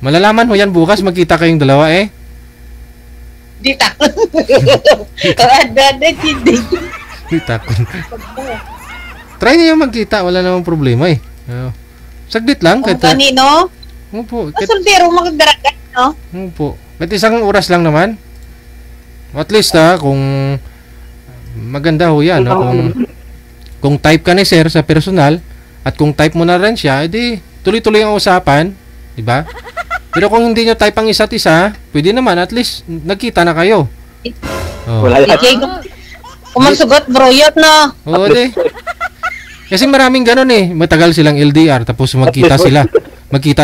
Malalaman mo yan bukas, magkita kayong dalawa eh. Di takon. Ada hindi. Di takon. Try niyo magkita, wala namang problema eh. Saglit lang. Kung kanino? Opo. Soltero magdaragan, no? Opo. Kahit isang oras lang naman. At least kung maganda ho yan. No? Kung type ka ni sir sa personal at kung type mo na rin siya, edi tuloy-tuloy ang usapan. Diba? Pero kung hindi nyo type ang isa't isa, pwede naman at least nagkita na kayo. Wala yan. Kung magsugot, bro, yun na. Oo, di. Kasi maraming ganun eh. Matagal silang LDR tapos magkita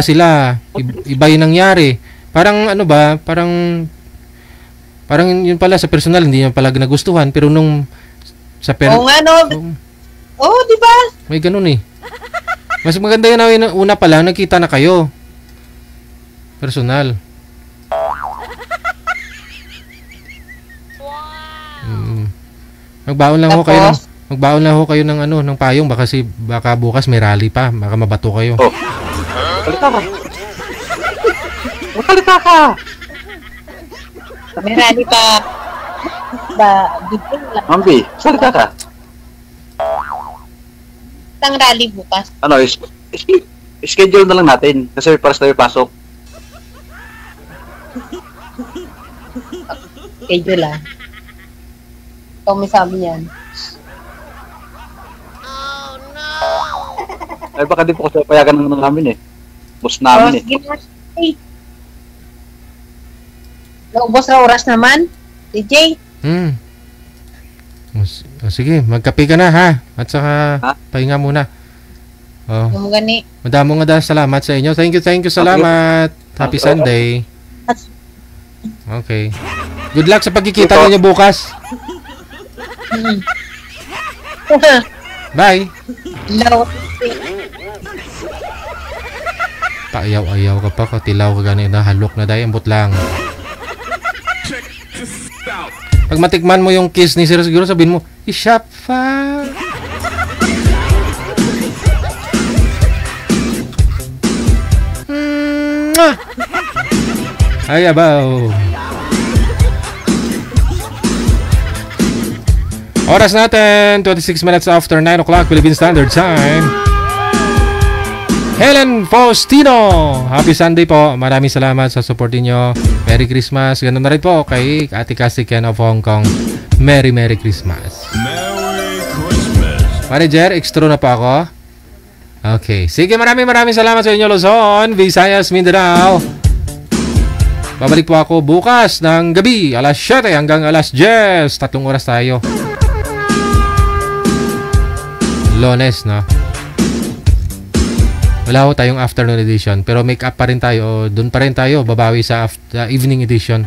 sila. Iba yung nangyari. Parang ano ba? Parang yun pala sa personal hindi niya pala nagustuhan pero nung sa Oo nga no. Oo, di ba? May ganun eh. Mas maganda yun na una pa lang nagkita na kayo. Personal. Magbaon lang ho kayo ng ng payong baka bukas may rally pa, baka mabato kayo. Oh. Salita ka. May rally pa. Dito lang. Mambi, salita ka. Tang rally bukas. Ano, schedule na lang natin kasi para sa pasok. Schedule lang. Ikaw may sabi niyan. Ay baka di po kasi payagan ng namin eh. Boss namin eh. Naubos na oras naman, DJ. Sige, magkape ka na ha. At saka pahinga muna. Madamong salamat sa inyo. Thank you, salamat. Happy Sunday. Okay. Good luck sa pagkikita ninyo bukas. Bye. Hello. Paayaw-ayaw ka pa, katilaw ka ganun na, halok na dahil, ambot lang. Pag matikman mo yung kiss ni Sir, siguro sabihin mo, Ishafa. Ay, abaw. Oras natin, 26 minutes after 9 o'clock Philippine Standard Time. Helen Faustino, happy Sunday po. Maraming salamat sa support niyo. Merry Christmas. Ganun na rin po kay Ate Cassie Ken of Hong Kong. Merry Christmas. Merry Christmas. Manager, extra na po ako. Okay. Sige, maraming salamat sa inyo, Luzon, Visayas, Mindanao. Babalik po ako bukas ng gabi, alas 7 hanggang alas 10. 3 oras tayo. Lunes, no? Wala ho tayong afternoon edition, pero make up pa rin tayo. Doon pa rin tayo, babawi sa evening edition.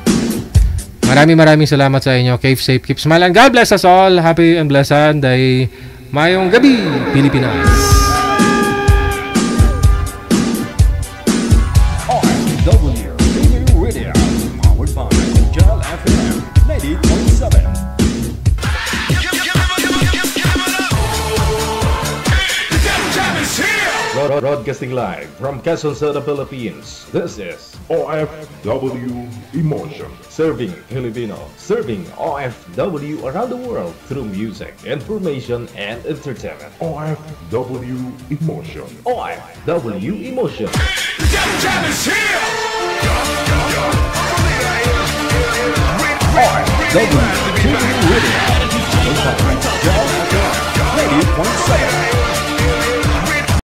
Maraming salamat sa inyo. Keep safe, keep smiling. God bless us all. Happy and blessed day. Mayong gabi, Pilipinas. OFW Radio, powered by Gel FM 90.7. Broadcasting live from Quezon City, Philippines. This is OFW Emotion. Serving Filipino, serving OFW around the world through music, information, and entertainment. OFW Emotion. OFW Emotion. OFW Radio, powered by Gel FM 90.7.